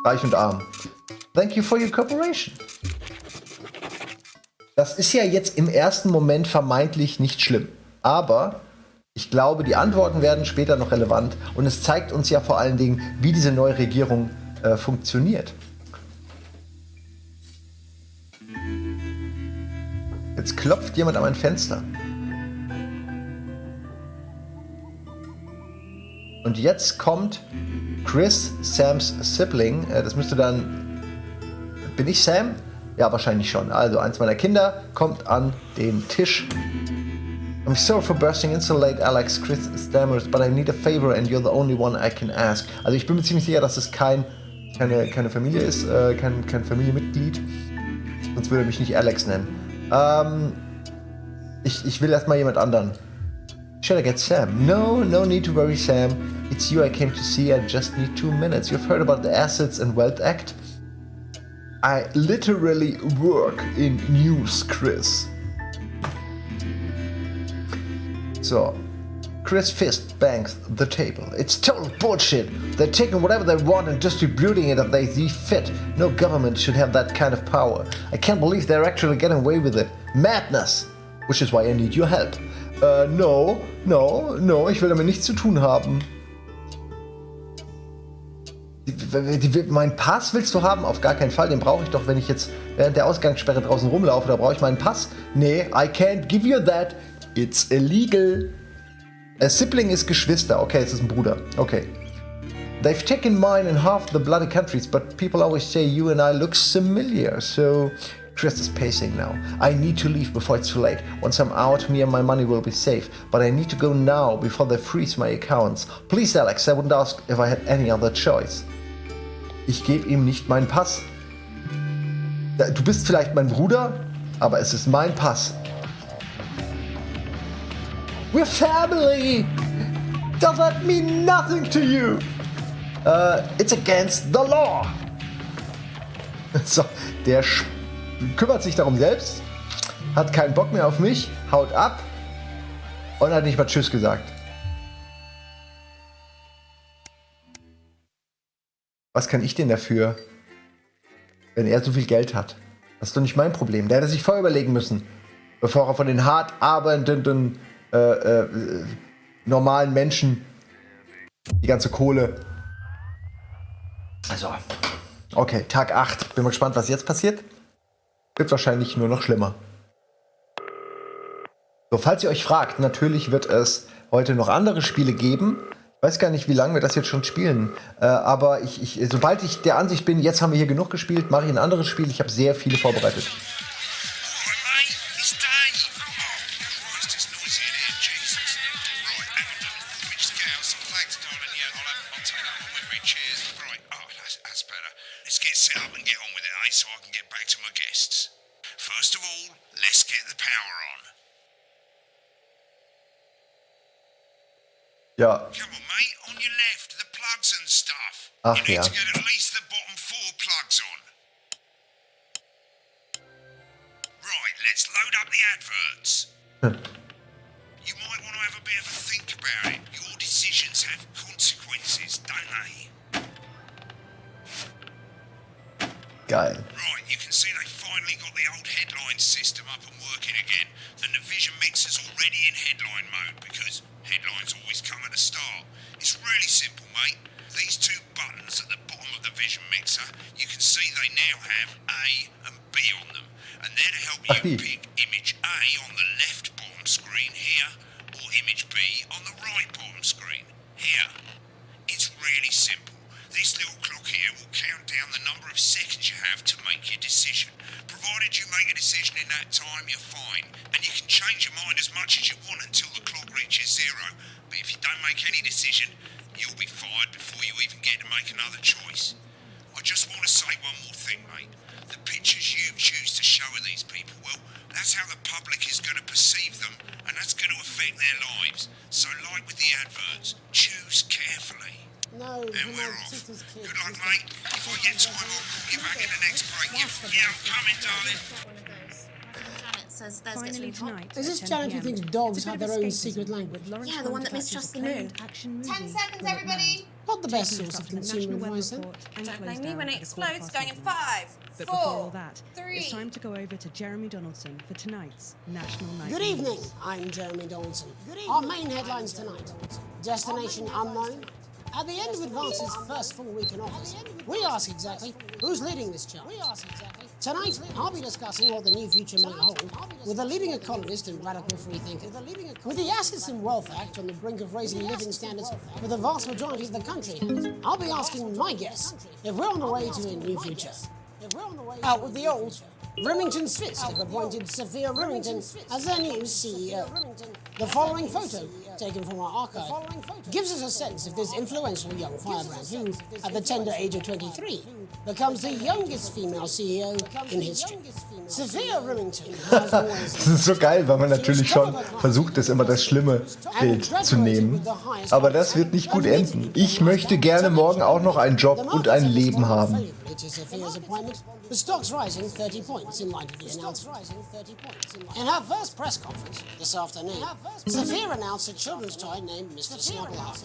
Reich und arm. Thank you for your cooperation. Das ist ja jetzt im ersten Moment vermeintlich nicht schlimm. Aber ich glaube, die Antworten werden später noch relevant. Und es zeigt uns ja vor allen Dingen, wie diese neue Regierung funktioniert. Jetzt klopft jemand an mein Fenster. Und jetzt kommt Chris, Sams Sibling. Das müsste dann... Bin ich Sam? Ja, wahrscheinlich schon. Also, eins meiner Kinder kommt an den Tisch. I'm sorry for bursting in so late, Alex. Chris stammers, but I need a favor and you're the only one I can ask. Also, ich bin mir ziemlich sicher, dass es keine Familie ist, kein Familienmitglied. Sonst würde er mich nicht Alex nennen. Ich will erstmal jemand anderen. Should I get Sam? No need to worry, Sam. It's you I came to see. I just need 2 minutes. You've heard about the Assets and Wealth Act? I literally work in news, Chris. So, Chris fist bangs the table. It's total bullshit. They're taking whatever they want and distributing it as they see fit. No government should have that kind of power. I can't believe they're actually getting away with it. Madness! Which is why I need your help. No, ich will damit nichts zu tun haben. Meinen Pass willst du haben? Auf gar keinen Fall. Den brauche ich doch, wenn ich jetzt während der Ausgangssperre draußen rumlaufe. Da brauche ich meinen Pass. Nee, I can't give you that. It's illegal. A sibling ist Geschwister. Okay, es ist ein Bruder. Okay. They've taken mine in half the bloody countries, but people always say you and I look familiar. So Chris is pacing now. I need to leave before it's too late. Once I'm out, me and my money will be safe. But I need to go now before they freeze my accounts. Please, Alex, I wouldn't ask if I had any other choice. Ich gebe ihm nicht meinen Pass. Du bist vielleicht mein Bruder, aber es ist mein Pass. We're family! Does that mean nothing to you? It's against the law. So, der kümmert sich darum selbst, hat keinen Bock mehr auf mich, haut ab und hat nicht mal Tschüss gesagt. Was kann ich denn dafür? wenn er so viel Geld hat. Das ist doch nicht mein Problem. Der hätte sich vorher überlegen müssen, bevor er von den hart arbeitenden, normalen Menschen die ganze Kohle... Also, okay, Tag 8. Bin mal gespannt, was jetzt passiert. Wird wahrscheinlich nur noch schlimmer. So, falls ihr euch fragt, natürlich wird es heute noch andere Spiele geben. Ich weiß gar nicht, wie lange wir das jetzt schon spielen. Aber sobald ich der Ansicht bin, jetzt haben wir hier genug gespielt, mache ich ein anderes Spiel. Ich habe sehr viele vorbereitet. Ja. Ach ja. You might want to have a bit of a think about it. Your decisions have consequences, don't they? Geil. Right, you can see they finally got the old headline system up and working again, and the vision mixer's already in headline mode because headlines always come at the start. It's really simple, mate. These two buttons at the bottom of the vision mixer, you can see they now have A and B on them, and they're to help you pick image A on the left bottom screen here, or image B on the right bottom screen here. It's really simple. This little clock here will count down the number of seconds you have to make your decision. Provided you make a decision in that time, you're fine. And you can change your mind as much as you want until the clock reaches 0. But if you don't make any decision, you'll be fired before you even get to make another choice. I just want to say one more thing, mate. The pictures you choose to show of these people, well, that's how the public is going to perceive them, and that's going to affect their lives. So like with the adverts, choose carefully. No, and we're off. Good luck, mate. If I get time, I'll call you back in the next break. Yeah, I'm coming, darling. Finally tonight, Is this Janet who thinks dogs have their own secret language? Yeah, the one that mistrusts the moon. 10 seconds, everybody! Not the best source of consumer advice, then. Don't blame me when it explodes. Going in 5, But before all 4, that, 3. it's time to go over to Jeremy Donaldson for tonight's National Night. Good evening, I'm Jeremy Donaldson. Our main headlines tonight. Destination unknown. At the end of Advance's first full week in office, we ask exactly who's leading this charge. Tonight, I'll be discussing what the new future might hold with a leading economist and radical freethinker. With the Assets and Wealth Act on the brink of raising living standards for the vast majority of the country, I'll be asking my guess if we're on the way to a new future. Out with the old, Remington's Fist have appointed Sophia Remington as their new CEO. The following photo, taken from our archive, gives us a sense of this influential young firebrand who, at the tender age of 23, becomes the youngest female CEO in history. Sophia Remington has always... Das ist so geil, weil man natürlich schon versucht, das immer das schlimme Bild zu nehmen. Aber das wird nicht gut enden. Ich möchte gerne morgen auch noch einen Job und ein Leben haben. The stock's rising 30 points in light of the announcement. In her first press conference this afternoon, Sophia announced a children's toy named Mr. Snuggleheart.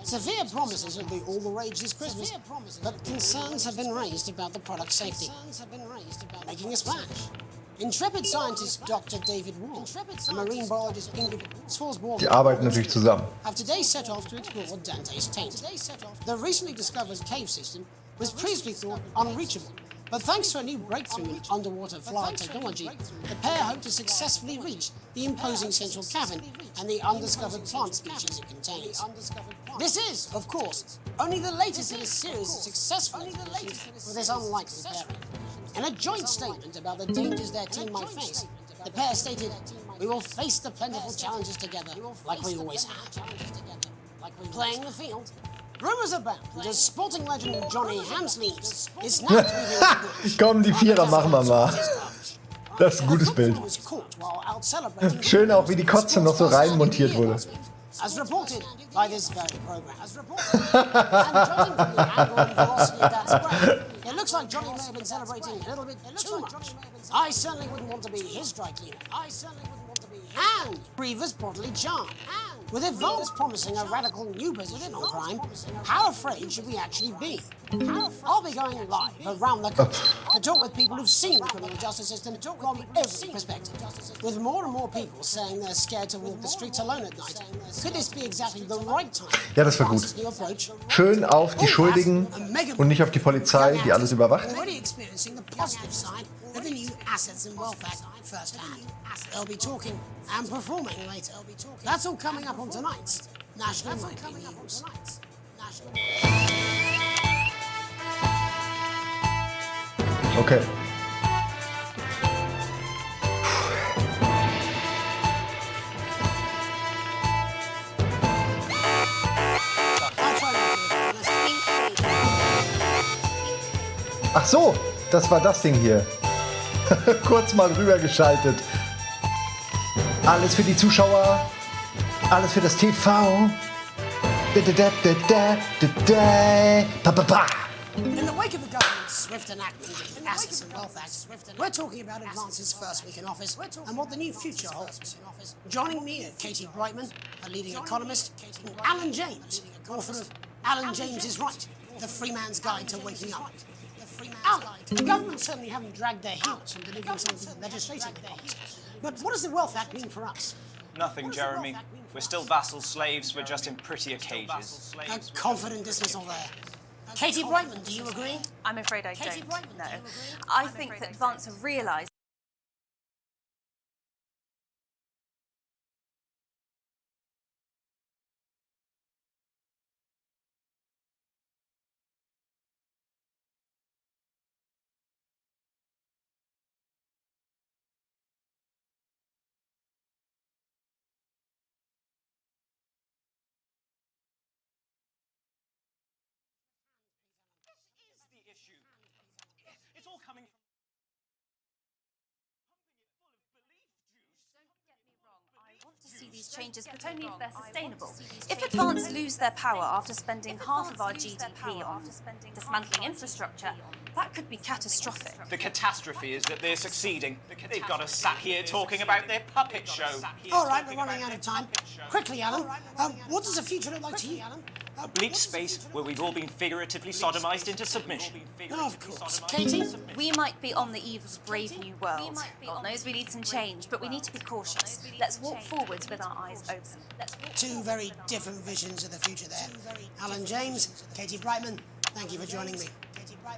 Sophia promises it'll be all the rage this Christmas, but concerns have been raised about the product's safety, making a splash. Intrepid scientist Dr. David Wall and marine biologist Ingrid Swarsborg Die arbeiten natürlich zusammen. have today set off to explore Dante's taint. The recently discovered cave system was previously thought unreachable, but thanks to a new breakthrough in underwater flower technology, the pair hope to successfully reach the imposing central cavern and the undiscovered plant species it contains. This is, of course, only the latest in a series of successful expeditions for this unlikely pairing. In a joint statement about the dangers their team might face, the pair stated, "We will face the plentiful challenges together like we always have." Playing the field, rumours abound that sporting legend Johnny Hamsleeves is now Komm, die Vierer machen wir mal. Das ist ein gutes Bild. Schön auch, wie die Kotze noch so rein montiert wurde. As reported by this very program. And judging from the angle and velocity of that spray, it looks like Johnny may have been celebrating a little bit too much. I certainly wouldn't want to be his dry cleaner. And Reaver's bodily charm. With Advance promising a radical new position on crime, how afraid should we actually be? I'll be going live around the country to talk with people who've seen the criminal justice system from every perspective. With more and more people saying they're scared to walk the streets alone at night, could this be exactly the right time? Ja, das war gut. Schön auf die Schuldigen und nicht auf die Polizei, die alles überwacht. Already experiencing the positive side of the new Assets and Wealth Act firsthand. They'll be talking and performing later. That's all coming up on tonight's National Nightly News. Okay. Ach so, das war das Ding hier. Kurz mal rübergeschaltet. Alles für die Zuschauer, alles für das TV. In the wake of the government's swift enactment of the Assets and Wealth Act, we're talking about advances first week in office and what the new future holds. Joining me are Katie Brightman, a leading economist, and Alan James, author of Alan James is Right, The Free Man's Guide to Waking Up. Alan, the government certainly haven't dragged their heels from delivering some of the legislative demands. But what does the Wealth Act mean for us? Nothing, Jeremy. We're still vassal slaves, we're just in prettier cages. A confident dismissal there. Katie Brightman, do you agree? I'm afraid I don't, no. I think that Advance have realised It's all coming from to see these changes, but only if they're sustainable. If Advance lose their power after spending half of our GDP on dismantling infrastructure, that could be catastrophic. The catastrophe is that they're succeeding. They've got us sat here talking about their puppet show. All right, we're running out of time. Quickly, Alan, what does the future look like to you? A bleak space where we've all been figuratively sodomized into submission. Oh, of course. Katie? We might be on the eve of a brave new world. God knows we need some change, but we need to be cautious. Let's walk forwards with our eyes open. Two very different visions of the future there. Alan James, Katie Brightman, thank you for joining me.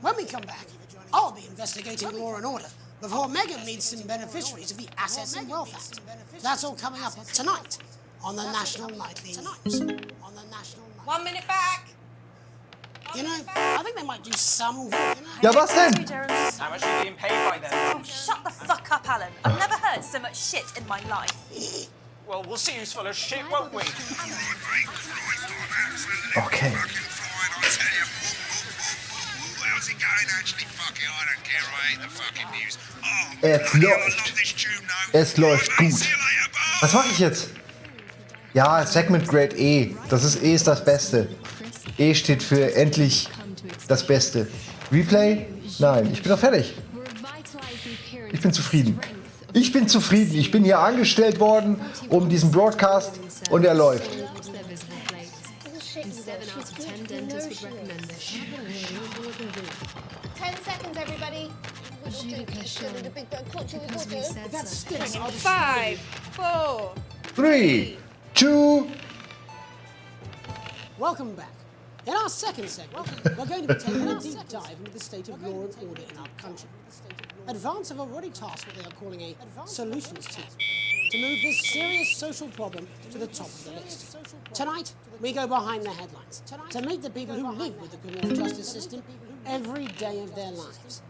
When we come back, I'll be investigating law and order before Megan meets some beneficiaries of the Assets and Wealth Act. That's all coming up tonight on the National Nightly News. 1 minute back. You know, I think they might do some good. Ja, was denn? How much are you being paid by them? Oh, shut the fuck up, Alan. I've never heard so much shit in my life. Well, we'll see who's full of shit, won't we? Okay. How's it going actually? Fuck it, I don't care, I hate the fucking news. Oh, Es läuft. Es läuft gut. Was mache ich jetzt? Ja, Segment Grade E. Das ist E ist das Beste. E steht für endlich das Beste. Replay? Nein, ich bin doch fertig. Ich bin zufrieden. Ich bin zufrieden. Ich bin hier angestellt worden, um diesen Broadcast, und er läuft. Five, four. 3, 2. Welcome back. In our second segment, we're going to be taking a deep dive into the state of law and order in our country. Advance have already tasked what they are calling a solutions team to move this serious social problem to the top of the list. Tonight, we go behind the headlines to meet the people who live with the criminal justice system every day of their lives.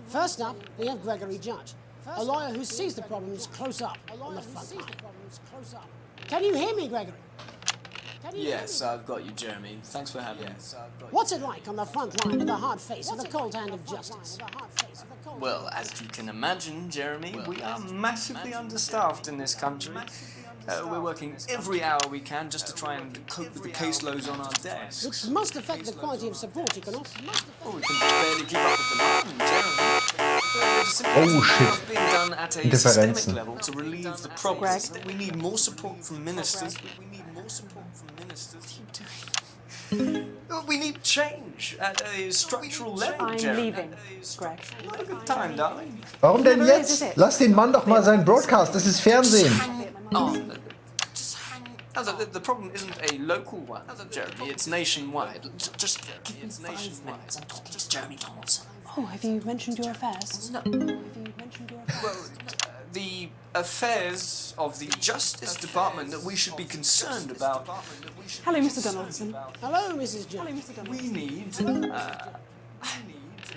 First up, we have Gregory Judge, a lawyer who sees the problems close up on the front line. Can you hear me, Gregory? Yes, I've got you, Jeremy. Thanks for having me. What's it like on the front line with the hard face and the cold hand of justice? Well, as you can imagine, Jeremy, we are massively understaffed in this country. We're working every hour we can just to try and cope with the caseloads on our desks. Which must affect the quality of support you can offer. Oh, we can barely keep up with demand, Jeremy. Oh shit. Being done at a systemic level to relieve the problems. We need more support from ministers. We need change at a structural level, I'm Jeremy. leaving, Greg. Not a good time, darling. Warum denn jetzt? Lass den Mann doch mal seinen Broadcast, das ist Fernsehen. Also, the problem isn't a local one, Jeremy, it's nationwide. Just give me 5 minutes, I'm talking to Jeremy Donaldson. Oh, have you mentioned your affairs? No. Well, the affairs of the Justice Department that we should be concerned about. Hello, Mr. Donaldson. Hello, Mrs. Judge. Hello, Mr. Donaldson.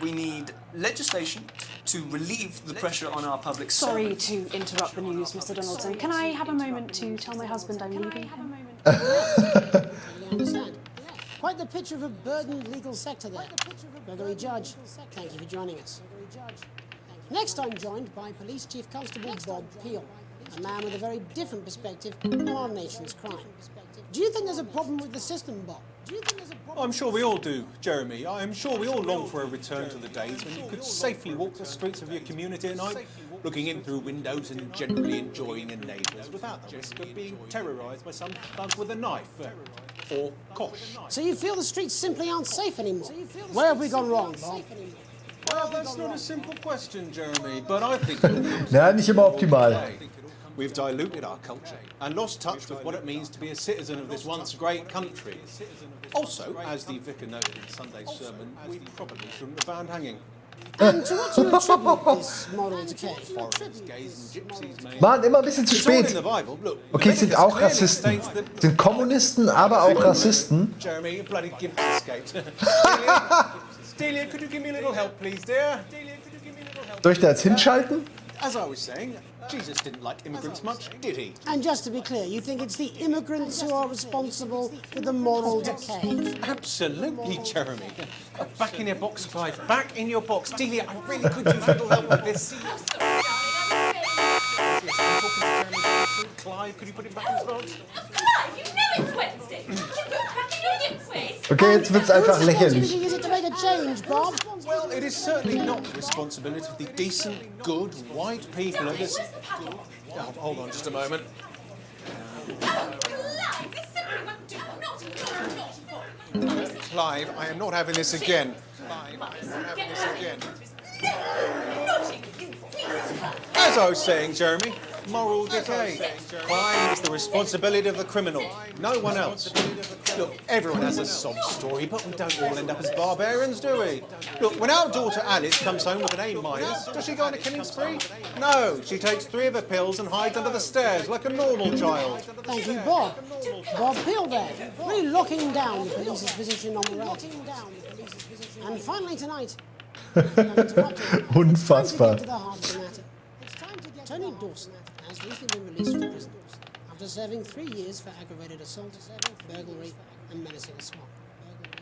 We need legislation to relieve the pressure on our public Sorry servants. to interrupt the news, Mr. Donaldson. Can I have a moment to tell my husband I'm leaving? I understand. Quite the picture of a burdened legal sector there. Gregory Judge, thank you for joining us. Next, I'm joined by Police Chief Constable Bob Peel, a man with a very different perspective on our nation's crime. Do you think there's a problem with the system, Bob? I'm sure we all do, Jeremy. I'm sure we all long for a return to the days when you could safely walk the streets of your community at night, looking in through windows and generally enjoying your neighbours without the risk of being terrorised by some thug with a knife or kosh. So you feel the streets simply aren't safe anymore? Where have we gone wrong, Bob? Well, that's not a simple question, Jeremy, but I think... Ja, nicht immer optimal. We've diluted our culture and lost touch with what it means to be a citizen of this once great country. Also, as the vicar noted in Sunday's sermon, we probably shouldn't have banned hanging. And to what do you attribute this moral decay? Foreigners, gays and gypsies, mate. Mann, immer ein bisschen zu spät. Okay, es sind auch Rassisten. Sind Kommunisten, aber auch Rassisten. Jeremy, you bloody gimp escaped. Delia, could you give me a little help, please, dear? Soll ich da jetzt hinschalten? As I was saying, Jesus didn't like immigrants much, did he? And just to be clear, you think it's the immigrants who are responsible for the moral decay? Absolutely, Jeremy. Back in your box, Clive. Back in your box. Delia, I really could use a little help with this. Clive, could you put him back in his box? Clive, you know it's Wednesday. You go back in your dim place. Okay, jetzt wird's einfach lächerlich. Is it to make a change, Bob? Well, it is certainly not the responsibility of the decent, good, white people of this... Oh, hold on just a moment. Clive, I am not having this again. Clive, I am not having this again. As I was saying, Jeremy, moral decay. Crime is the responsibility of the criminal, no one else. Look, everyone has a sob story, but we don't all end up as barbarians, do we? Look, when our daughter Alice comes home with an A-, does she go on a killing spree? No, she takes 3 of her pills and hides under the stairs like a normal child. Thank you, Bob. Bob Peel there, really locking down the police's position on morality. And finally tonight, Unfassbar. to the heart of the matter. Tony Dawson has recently been released from prison after serving 3 years for aggravated assault, burglary, and menacing a swan.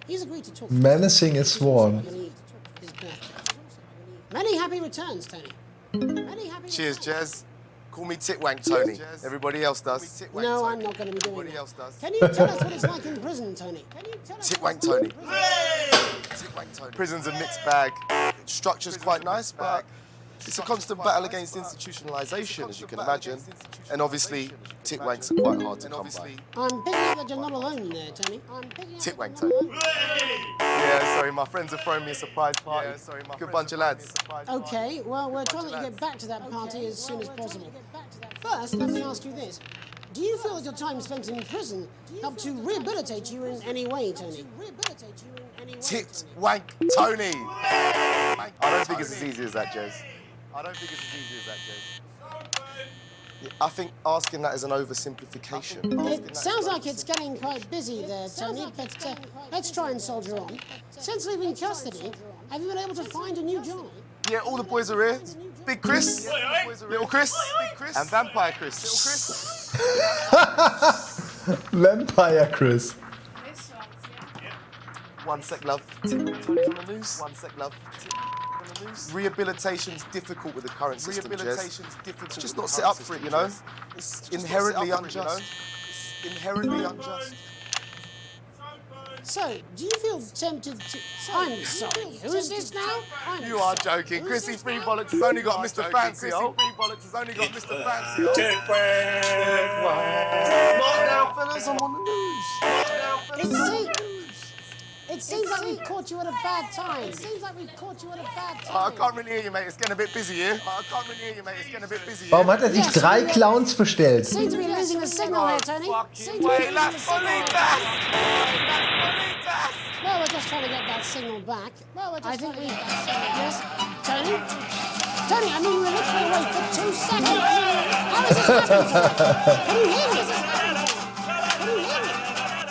He's agreed to talk. Menacing a swan. Many happy returns, Tony. Cheers, Jez. Call me Titwank Tony. Everybody else does. No, I'm not going to be doing that. Can you tell us what it's like in prison, Tony? Titwank Tony. Titwank Tony. Prison's a mixed bag. Structure's quite nice, but it's a constant battle against institutionalisation, as you can imagine. And obviously, titwanks are quite hard to come by. I'm picking up that you're not alone there, Tony. Titwank Tony. Yeah, sorry, my friends are throwing me a surprise party. Good bunch of lads. Okay, well, we're trying to get back to that party as soon as possible. First, let me ask you this. Do you feel that your time spent in prison helped to rehabilitate you in any way, Tony? Titwank Tony. I don't think it's as easy as that, Jez. I think asking that is an oversimplification. It sounds like it's getting quite busy there, Tony, but let's try and soldier on. Since leaving custody, have you been able to find a new job? Yeah, all the boys are here. Big Chris, Little Chris, and Vampire Chris. Vampire Chris. 1 sec, love. Tony's on the news. 1 sec, love. Rehabilitation's difficult with the current system, Jez. It's just not set up for it, you know? It's inherently unjust. So, do you feel tempted to... I'm sorry, who is this now? You are joking. Chrissy Free Bollocks has only got Mr. Fancy, oh. What now, fellas? I'm on the news. seems like we've caught you at a bad time. It seems like we've caught you at a bad time. Oh, I can't really hear you, mate. It's getting a bit busy here. Warum hat er sich 3 Clowns bestellt? Seems to be losing the signal here, Tony. Wait, that's Bonita! Well, we're just trying to get that signal back. I think we... Yes, Tony? Tony, I mean, we're literally away for 2 seconds. How is this happening? Can you hear me? Can you hear me?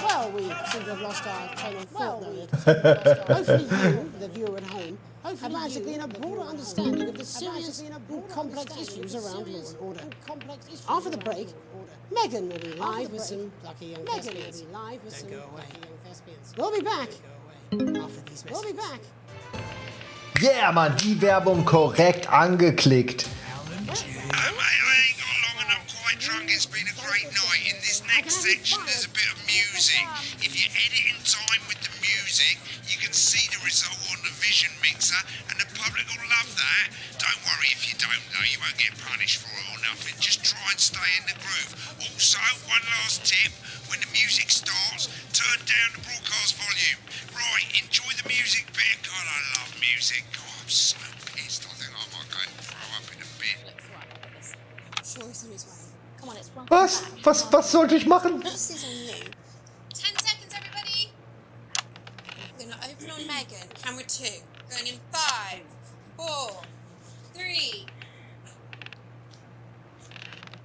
Well, we seem to have lost our train of thought, though. Hopefully you, the viewer at home, have managed to gain a broader understanding of the serious and complex issues around law and order. After the break, Megan will be live with some lucky young thespians. We'll be back. After these messages. We'll be back. Yeah, Mann, die Werbung korrekt angeklickt. It's been a great night. In this next section, there's a bit of music. If you edit in time with the music, you can see the result on the vision mixer, and the public will love that. Don't worry if you don't know, you won't get punished for it or nothing. Just try and stay in the groove. Also, one last tip, when the music starts, turn down the broadcast volume. Right, enjoy the music bit. God, I love music. God, I'm so pissed. I think I might go and throw up in a bit. Come on, it's Was sollte ich machen? 10 seconds, everybody. We're going to open on Megan. Camera 2. Going in 5, 4, 3.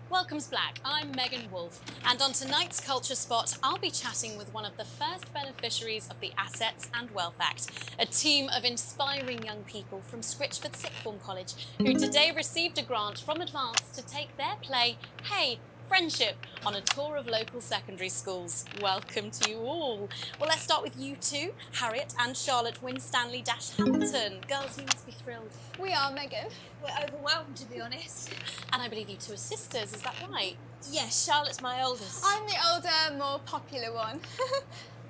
Welcome's Black. I'm Megan Wolf, and on tonight's Culture Spot, I'll be chatting with one of the first beneficiaries of the Assets and Wealth Act, a team of inspiring young people from Scritchford Sixth Form College, who today received a grant from Advance to take their play, Hey, Friendship, on a tour of local secondary schools. Welcome to you all. Well, let's start with you two, Harriet and Charlotte Winstanley-Hamilton. Girls, you must be thrilled. We are, Megan. We're overwhelmed, to be honest. And I believe you two are sisters, is that right? Yes, Charlotte's my oldest. I'm the older, more popular one.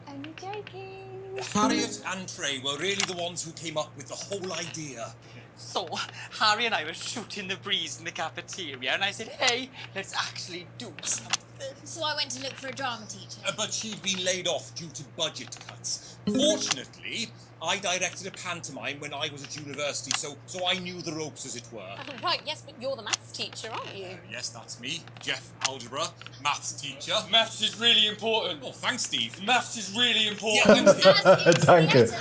Only joking. Harriet and Trey were really the ones who came up with the whole idea. So, Harry and I were shooting the breeze in the cafeteria, and I said, hey, let's actually do something. So I went to look for a drama teacher. But she'd been laid off due to budget cuts. Fortunately, I directed a pantomime when I was at university, so I knew the ropes, as it were. Right, yes, but you're the maths teacher, aren't you? Yes, that's me. Jeff, algebra, maths teacher. Maths is really important. Oh, thanks, Steve. Maths is really important. Yeah, Danke.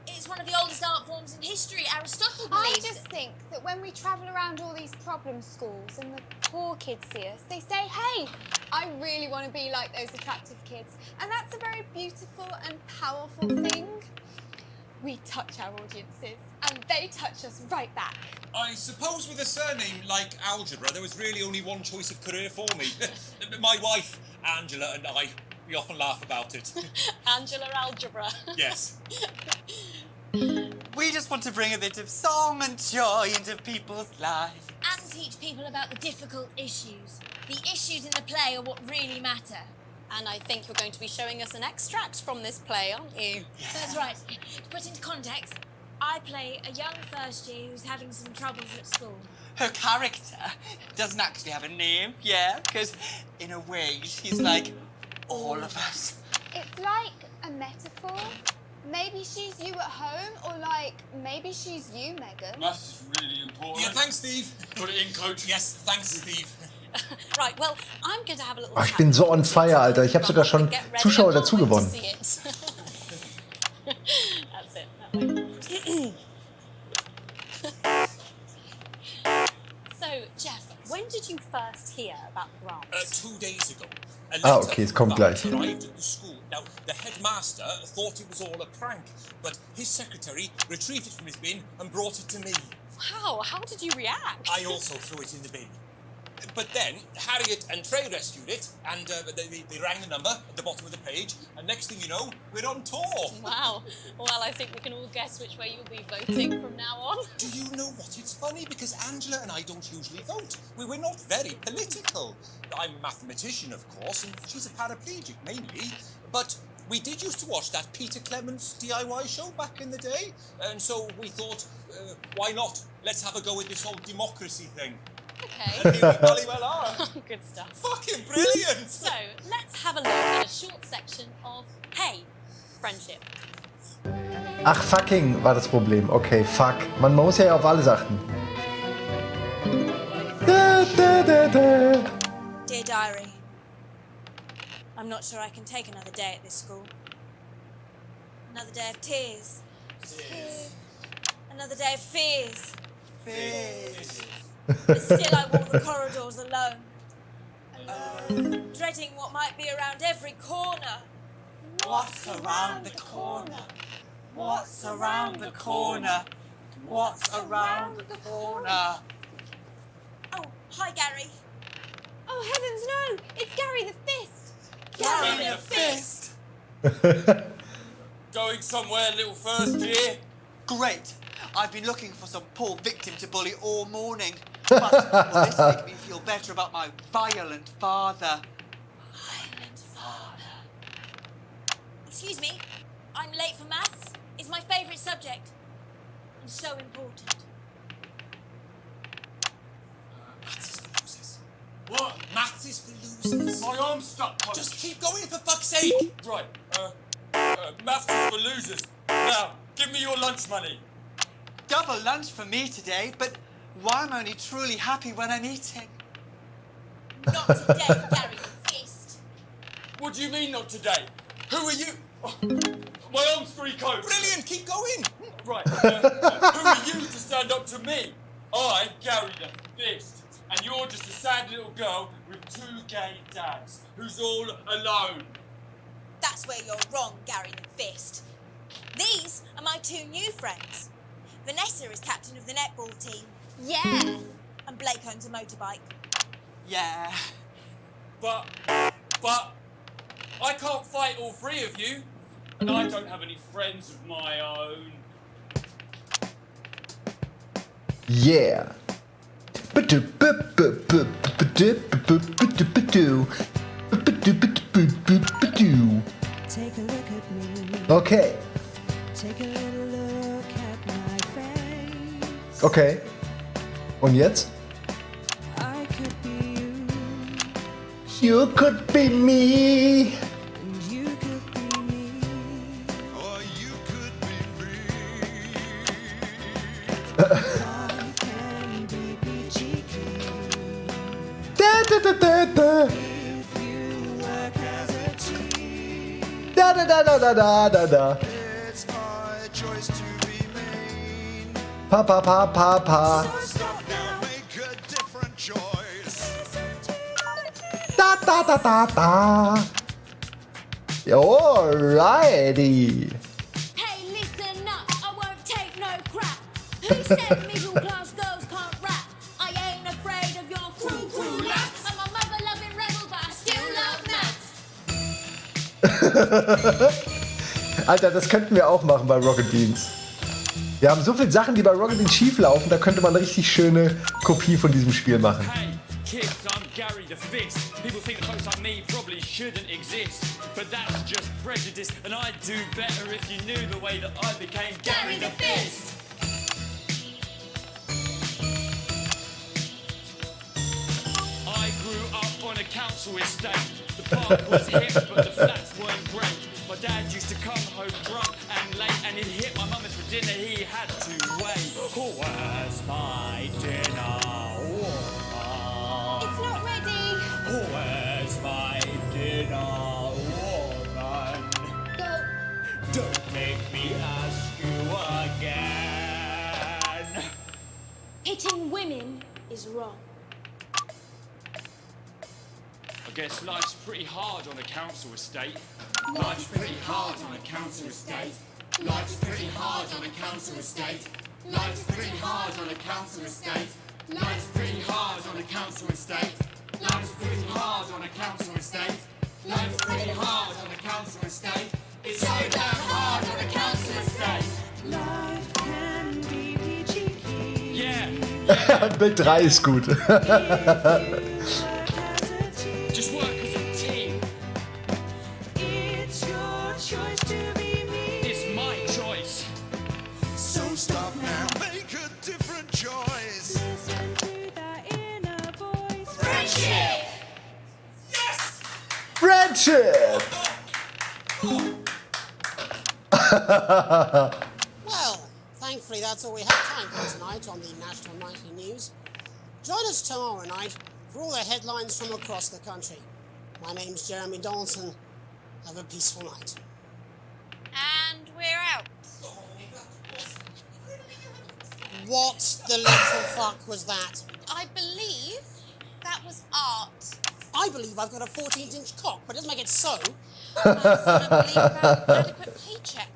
It's one of the oldest art forms in history. Aristotle I believed just think that when we travel around all these problem schools and the poor kids see us, they say, hey, I really want to be like those attractive kids. And that's a very beautiful and powerful thing. We touch our audiences and they touch us right back. I suppose with a surname like algebra, there was really only one choice of career for me. My wife, Angela, and I, we often laugh about it. Angela Algebra. Yes. We just want to bring a bit of song and joy into people's lives. and teach people about the difficult issues. The issues in the play are what really matter. And I think you're going to be showing us an extract from this play, aren't you? That's right. To put into context, I play a young first year who's having some troubles at school. Her character doesn't actually have a name, yeah, because in a way she's like all of us. It's like a metaphor. Maybe she's you at home, or like, maybe she's you, Megan. Maths is really important. Yeah, thanks, Steve. Put it in, Coach. Yes, thanks, Steve. Right, well, I'm going to have a little Oh, ich bin so on fire, Alter. Ich habe sogar schon Zuschauer dazu gewonnen. That's it. That way. So, Jeff, when did you first hear about the grant? 2 days ago. Okay, es kommt gleich. Arrived at the school. Now, the headmaster thought it was all a prank, but his secretary retrieved it from his bin and brought it to me. Wow, how did you react? I also threw it in the bin. But then, Harriet and Trey rescued it, and they rang the number at the bottom of the page, and next thing you know, we're on tour. Wow. Well, I think we can all guess which way you'll be voting from now on. Do you know what? It's funny, because Angela and I don't usually vote. We're not very political. I'm a mathematician, of course, and she's a paraplegic, mainly. But we did used to watch that Peter Clements DIY show back in the day, and so we thought, why not? Let's have a go at this whole democracy thing. Okay. And here we jolly well are. Good stuff. Fucking brilliant! So, let's have a look at a short section of Hey, Friendship. Ach, fucking war das Problem. Okay, fuck. Man muss ja auf alles achten. Da, da, da, da. Dear Diary, I'm not sure I can take another day at this school. Another day of tears. Tears. Another day of fears. Fears. But still I walk the corridors alone. Alone. Dreading what might be around every corner. What's around the corner? What's around the corner? What's around the corner? Oh, hi Gary. Oh heavens no! It's Gary the Fist! Gary the Fist! Going somewhere, little first year? Great. I've been looking for some poor victim to bully all morning. But will this make me feel better about my violent father? Violent father. Excuse me, I'm late for maths. It's my favourite subject. And so important. Maths is for losers. What? Maths is for losers? My arm's stuck, Coach. Just keep going for fuck's sake! Right, maths is for losers. Now, give me your lunch money. Double lunch for me today, but why am I only truly happy when I'm eating? Not today, Gary the Fist. What do you mean not today? Who are you? Oh, my arm's free, Coach. Brilliant, keep going! Right, who are you to stand up to me? I'm Gary the Fist, and you're just a sad little girl with 2 gay dads who's all alone. That's where you're wrong, Gary the Fist. These are my 2 new friends. Vanessa is captain of the netball team. Yeah! And Blake owns a motorbike. Yeah. But I can't fight all 3 of you, and I don't have any friends of my own. Yeah. Okay. Okay. Und jetzt? You could be me. Da da da da da. Da da da da da da da da. Pa pa pa pa pa. Da da da da da. Alrighty. Hey, listen up, I won't take no crap. Who said middle class girls can't rap? I ain't afraid of your cruel lads. I'm a mother-loving rebel, but I still love maths. Alter, das könnten wir auch machen bei Rocket Beans. Wir haben so viele Sachen, die bei Rocket Beans schief laufen, da könnte man eine richtig schöne Kopie von diesem Spiel machen. Hey, kids, I'm Gary the Fist. People think folks like me probably shouldn't exist. But that's just prejudice, and I'd do better if you knew the way that I became Gary the Fist. I grew up on a council estate. The park was hip, but the flats weren't great. My dad used to come home drunk and late, and he'd hit my mum, and for dinner he had to wait. Where's my dinner? It's not ready! Where's my dinner, woman? Go. Don't make me ask you again. Hitting women is wrong. I guess life's pretty hard on a council estate. Life's pretty hard on a council estate. Life's pretty hard on a council estate. Life's pretty hard on a council estate. Life's pretty hard on a council estate. Life's pretty hard on a council estate. Life's pretty hard on a council estate. It's so damn hard on a council estate. Life can be peachy. Yeah. Bild 3 ist gut. Just work as a team. It's your choice to be me. It's my choice. So stop now, make a different choice. Listen to that inner voice. Friendship! Friendship! Well, thankfully that's all we have time for tonight on the National Nightly News. Join us tomorrow night for all the headlines from across the country. My name's Jeremy Donaldson. Have a peaceful night. And we're out. What the little fuck was that? I believe that was art. I believe I've got a 14-inch cock, but it doesn't make it so. Adequate paycheck.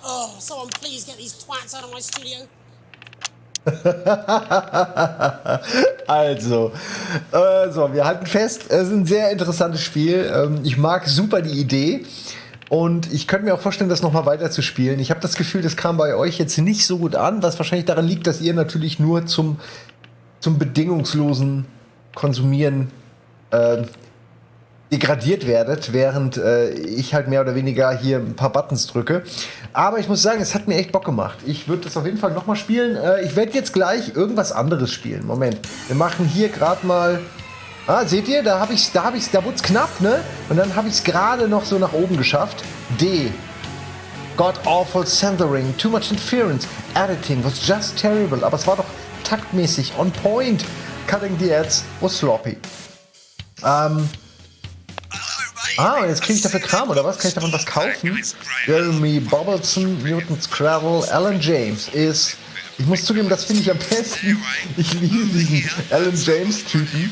Oh, someone please get these twats out of my studio. Also, wir halten fest, es ist ein sehr interessantes Spiel. Ich mag super die Idee. Und ich könnte mir auch vorstellen, das nochmal weiter zu spielen. Ich habe das Gefühl, das kam bei euch jetzt nicht so gut an, was wahrscheinlich daran liegt, dass ihr natürlich nur zum bedingungslosen Konsumieren degradiert werdet, während ich halt mehr oder weniger hier ein paar Buttons drücke. Aber ich muss sagen, es hat mir echt Bock gemacht. Ich würde das auf jeden Fall nochmal spielen. Ich werde jetzt gleich irgendwas anderes spielen. Moment, wir machen hier gerade mal... Ah, seht ihr, da wurde es knapp, ne? Und dann habe ich es gerade noch so nach oben geschafft. D. God awful censoring, too much interference, editing was just terrible. Aber es war doch taktmäßig, on point. Cutting the ads was sloppy. Und jetzt kriege ich dafür Kram, oder was? Kann ich davon was kaufen? Jeremy Bobbleson, Newton Scrabble, Alan James ist... Ich muss zugeben, das finde ich am besten. Ich liebe diesen Alan James-Typen.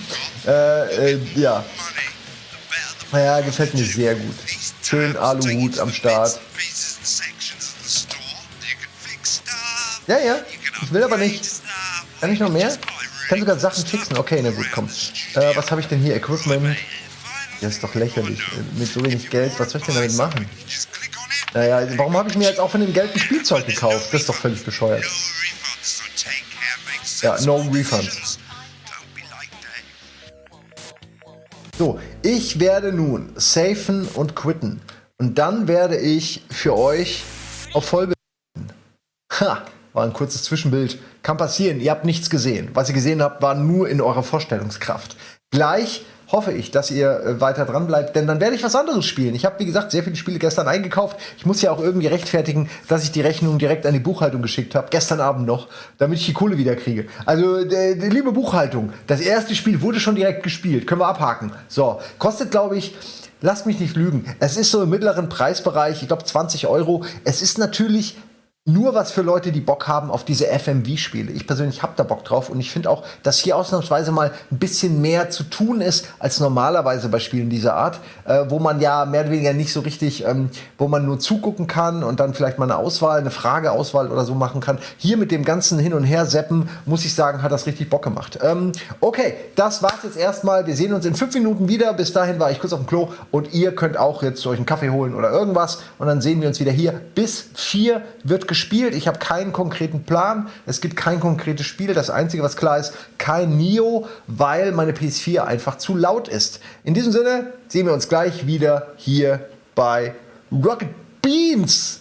Ja, gefällt mir sehr gut. Schön Aluhut am Start. Ja, ich will aber nicht. Kann ich noch mehr? Ich kann sogar Sachen fixen. Okay, na gut, komm. Was habe ich denn hier? Equipment. Das ist doch lächerlich. Mit so wenig Geld, was soll ich denn damit machen? Naja, warum habe ich mir jetzt auch von dem Geld ein Spielzeug gekauft? Das ist doch völlig bescheuert. Ja, no refunds. So, ich werde nun safen und quitten. Und dann werde ich für euch auf Vollbild. Ha, war ein kurzes Zwischenbild. Kann passieren, ihr habt nichts gesehen. Was ihr gesehen habt, war nur in eurer Vorstellungskraft. Gleich hoffe ich, dass ihr weiter dran bleibt, denn dann werde ich was anderes spielen. Ich habe, wie gesagt, sehr viele Spiele gestern eingekauft. Ich muss ja auch irgendwie rechtfertigen, dass ich die Rechnung direkt an die Buchhaltung geschickt habe, gestern Abend noch, damit ich die Kohle wieder kriege. Also, liebe Buchhaltung, das erste Spiel wurde schon direkt gespielt. Können wir abhaken. So, kostet, glaube ich, lasst mich nicht lügen, es ist so im mittleren Preisbereich, ich glaube 20 Euro. Es ist natürlich nur was für Leute, die Bock haben auf diese FMV-Spiele. Ich persönlich habe da Bock drauf und ich finde auch, dass hier ausnahmsweise mal ein bisschen mehr zu tun ist als normalerweise bei Spielen dieser Art, wo man ja mehr oder weniger nicht so richtig, wo man nur zugucken kann und dann vielleicht mal eine Auswahl, eine Frageauswahl oder so machen kann. Hier mit dem ganzen Hin- und Her-Seppen, muss ich sagen, hat das richtig Bock gemacht. Okay, das war's jetzt erstmal. Wir sehen uns in 5 Minuten wieder. Bis dahin war ich kurz auf dem Klo und ihr könnt auch jetzt euch einen Kaffee holen oder irgendwas und dann sehen wir uns wieder hier. Bis 4 wird gespielt. Ich habe keinen konkreten Plan. Es gibt kein konkretes Spiel. Das Einzige, was klar ist, kein Neo, weil meine PS4 einfach zu laut ist. In diesem Sinne sehen wir uns gleich wieder hier bei Rocket Beans.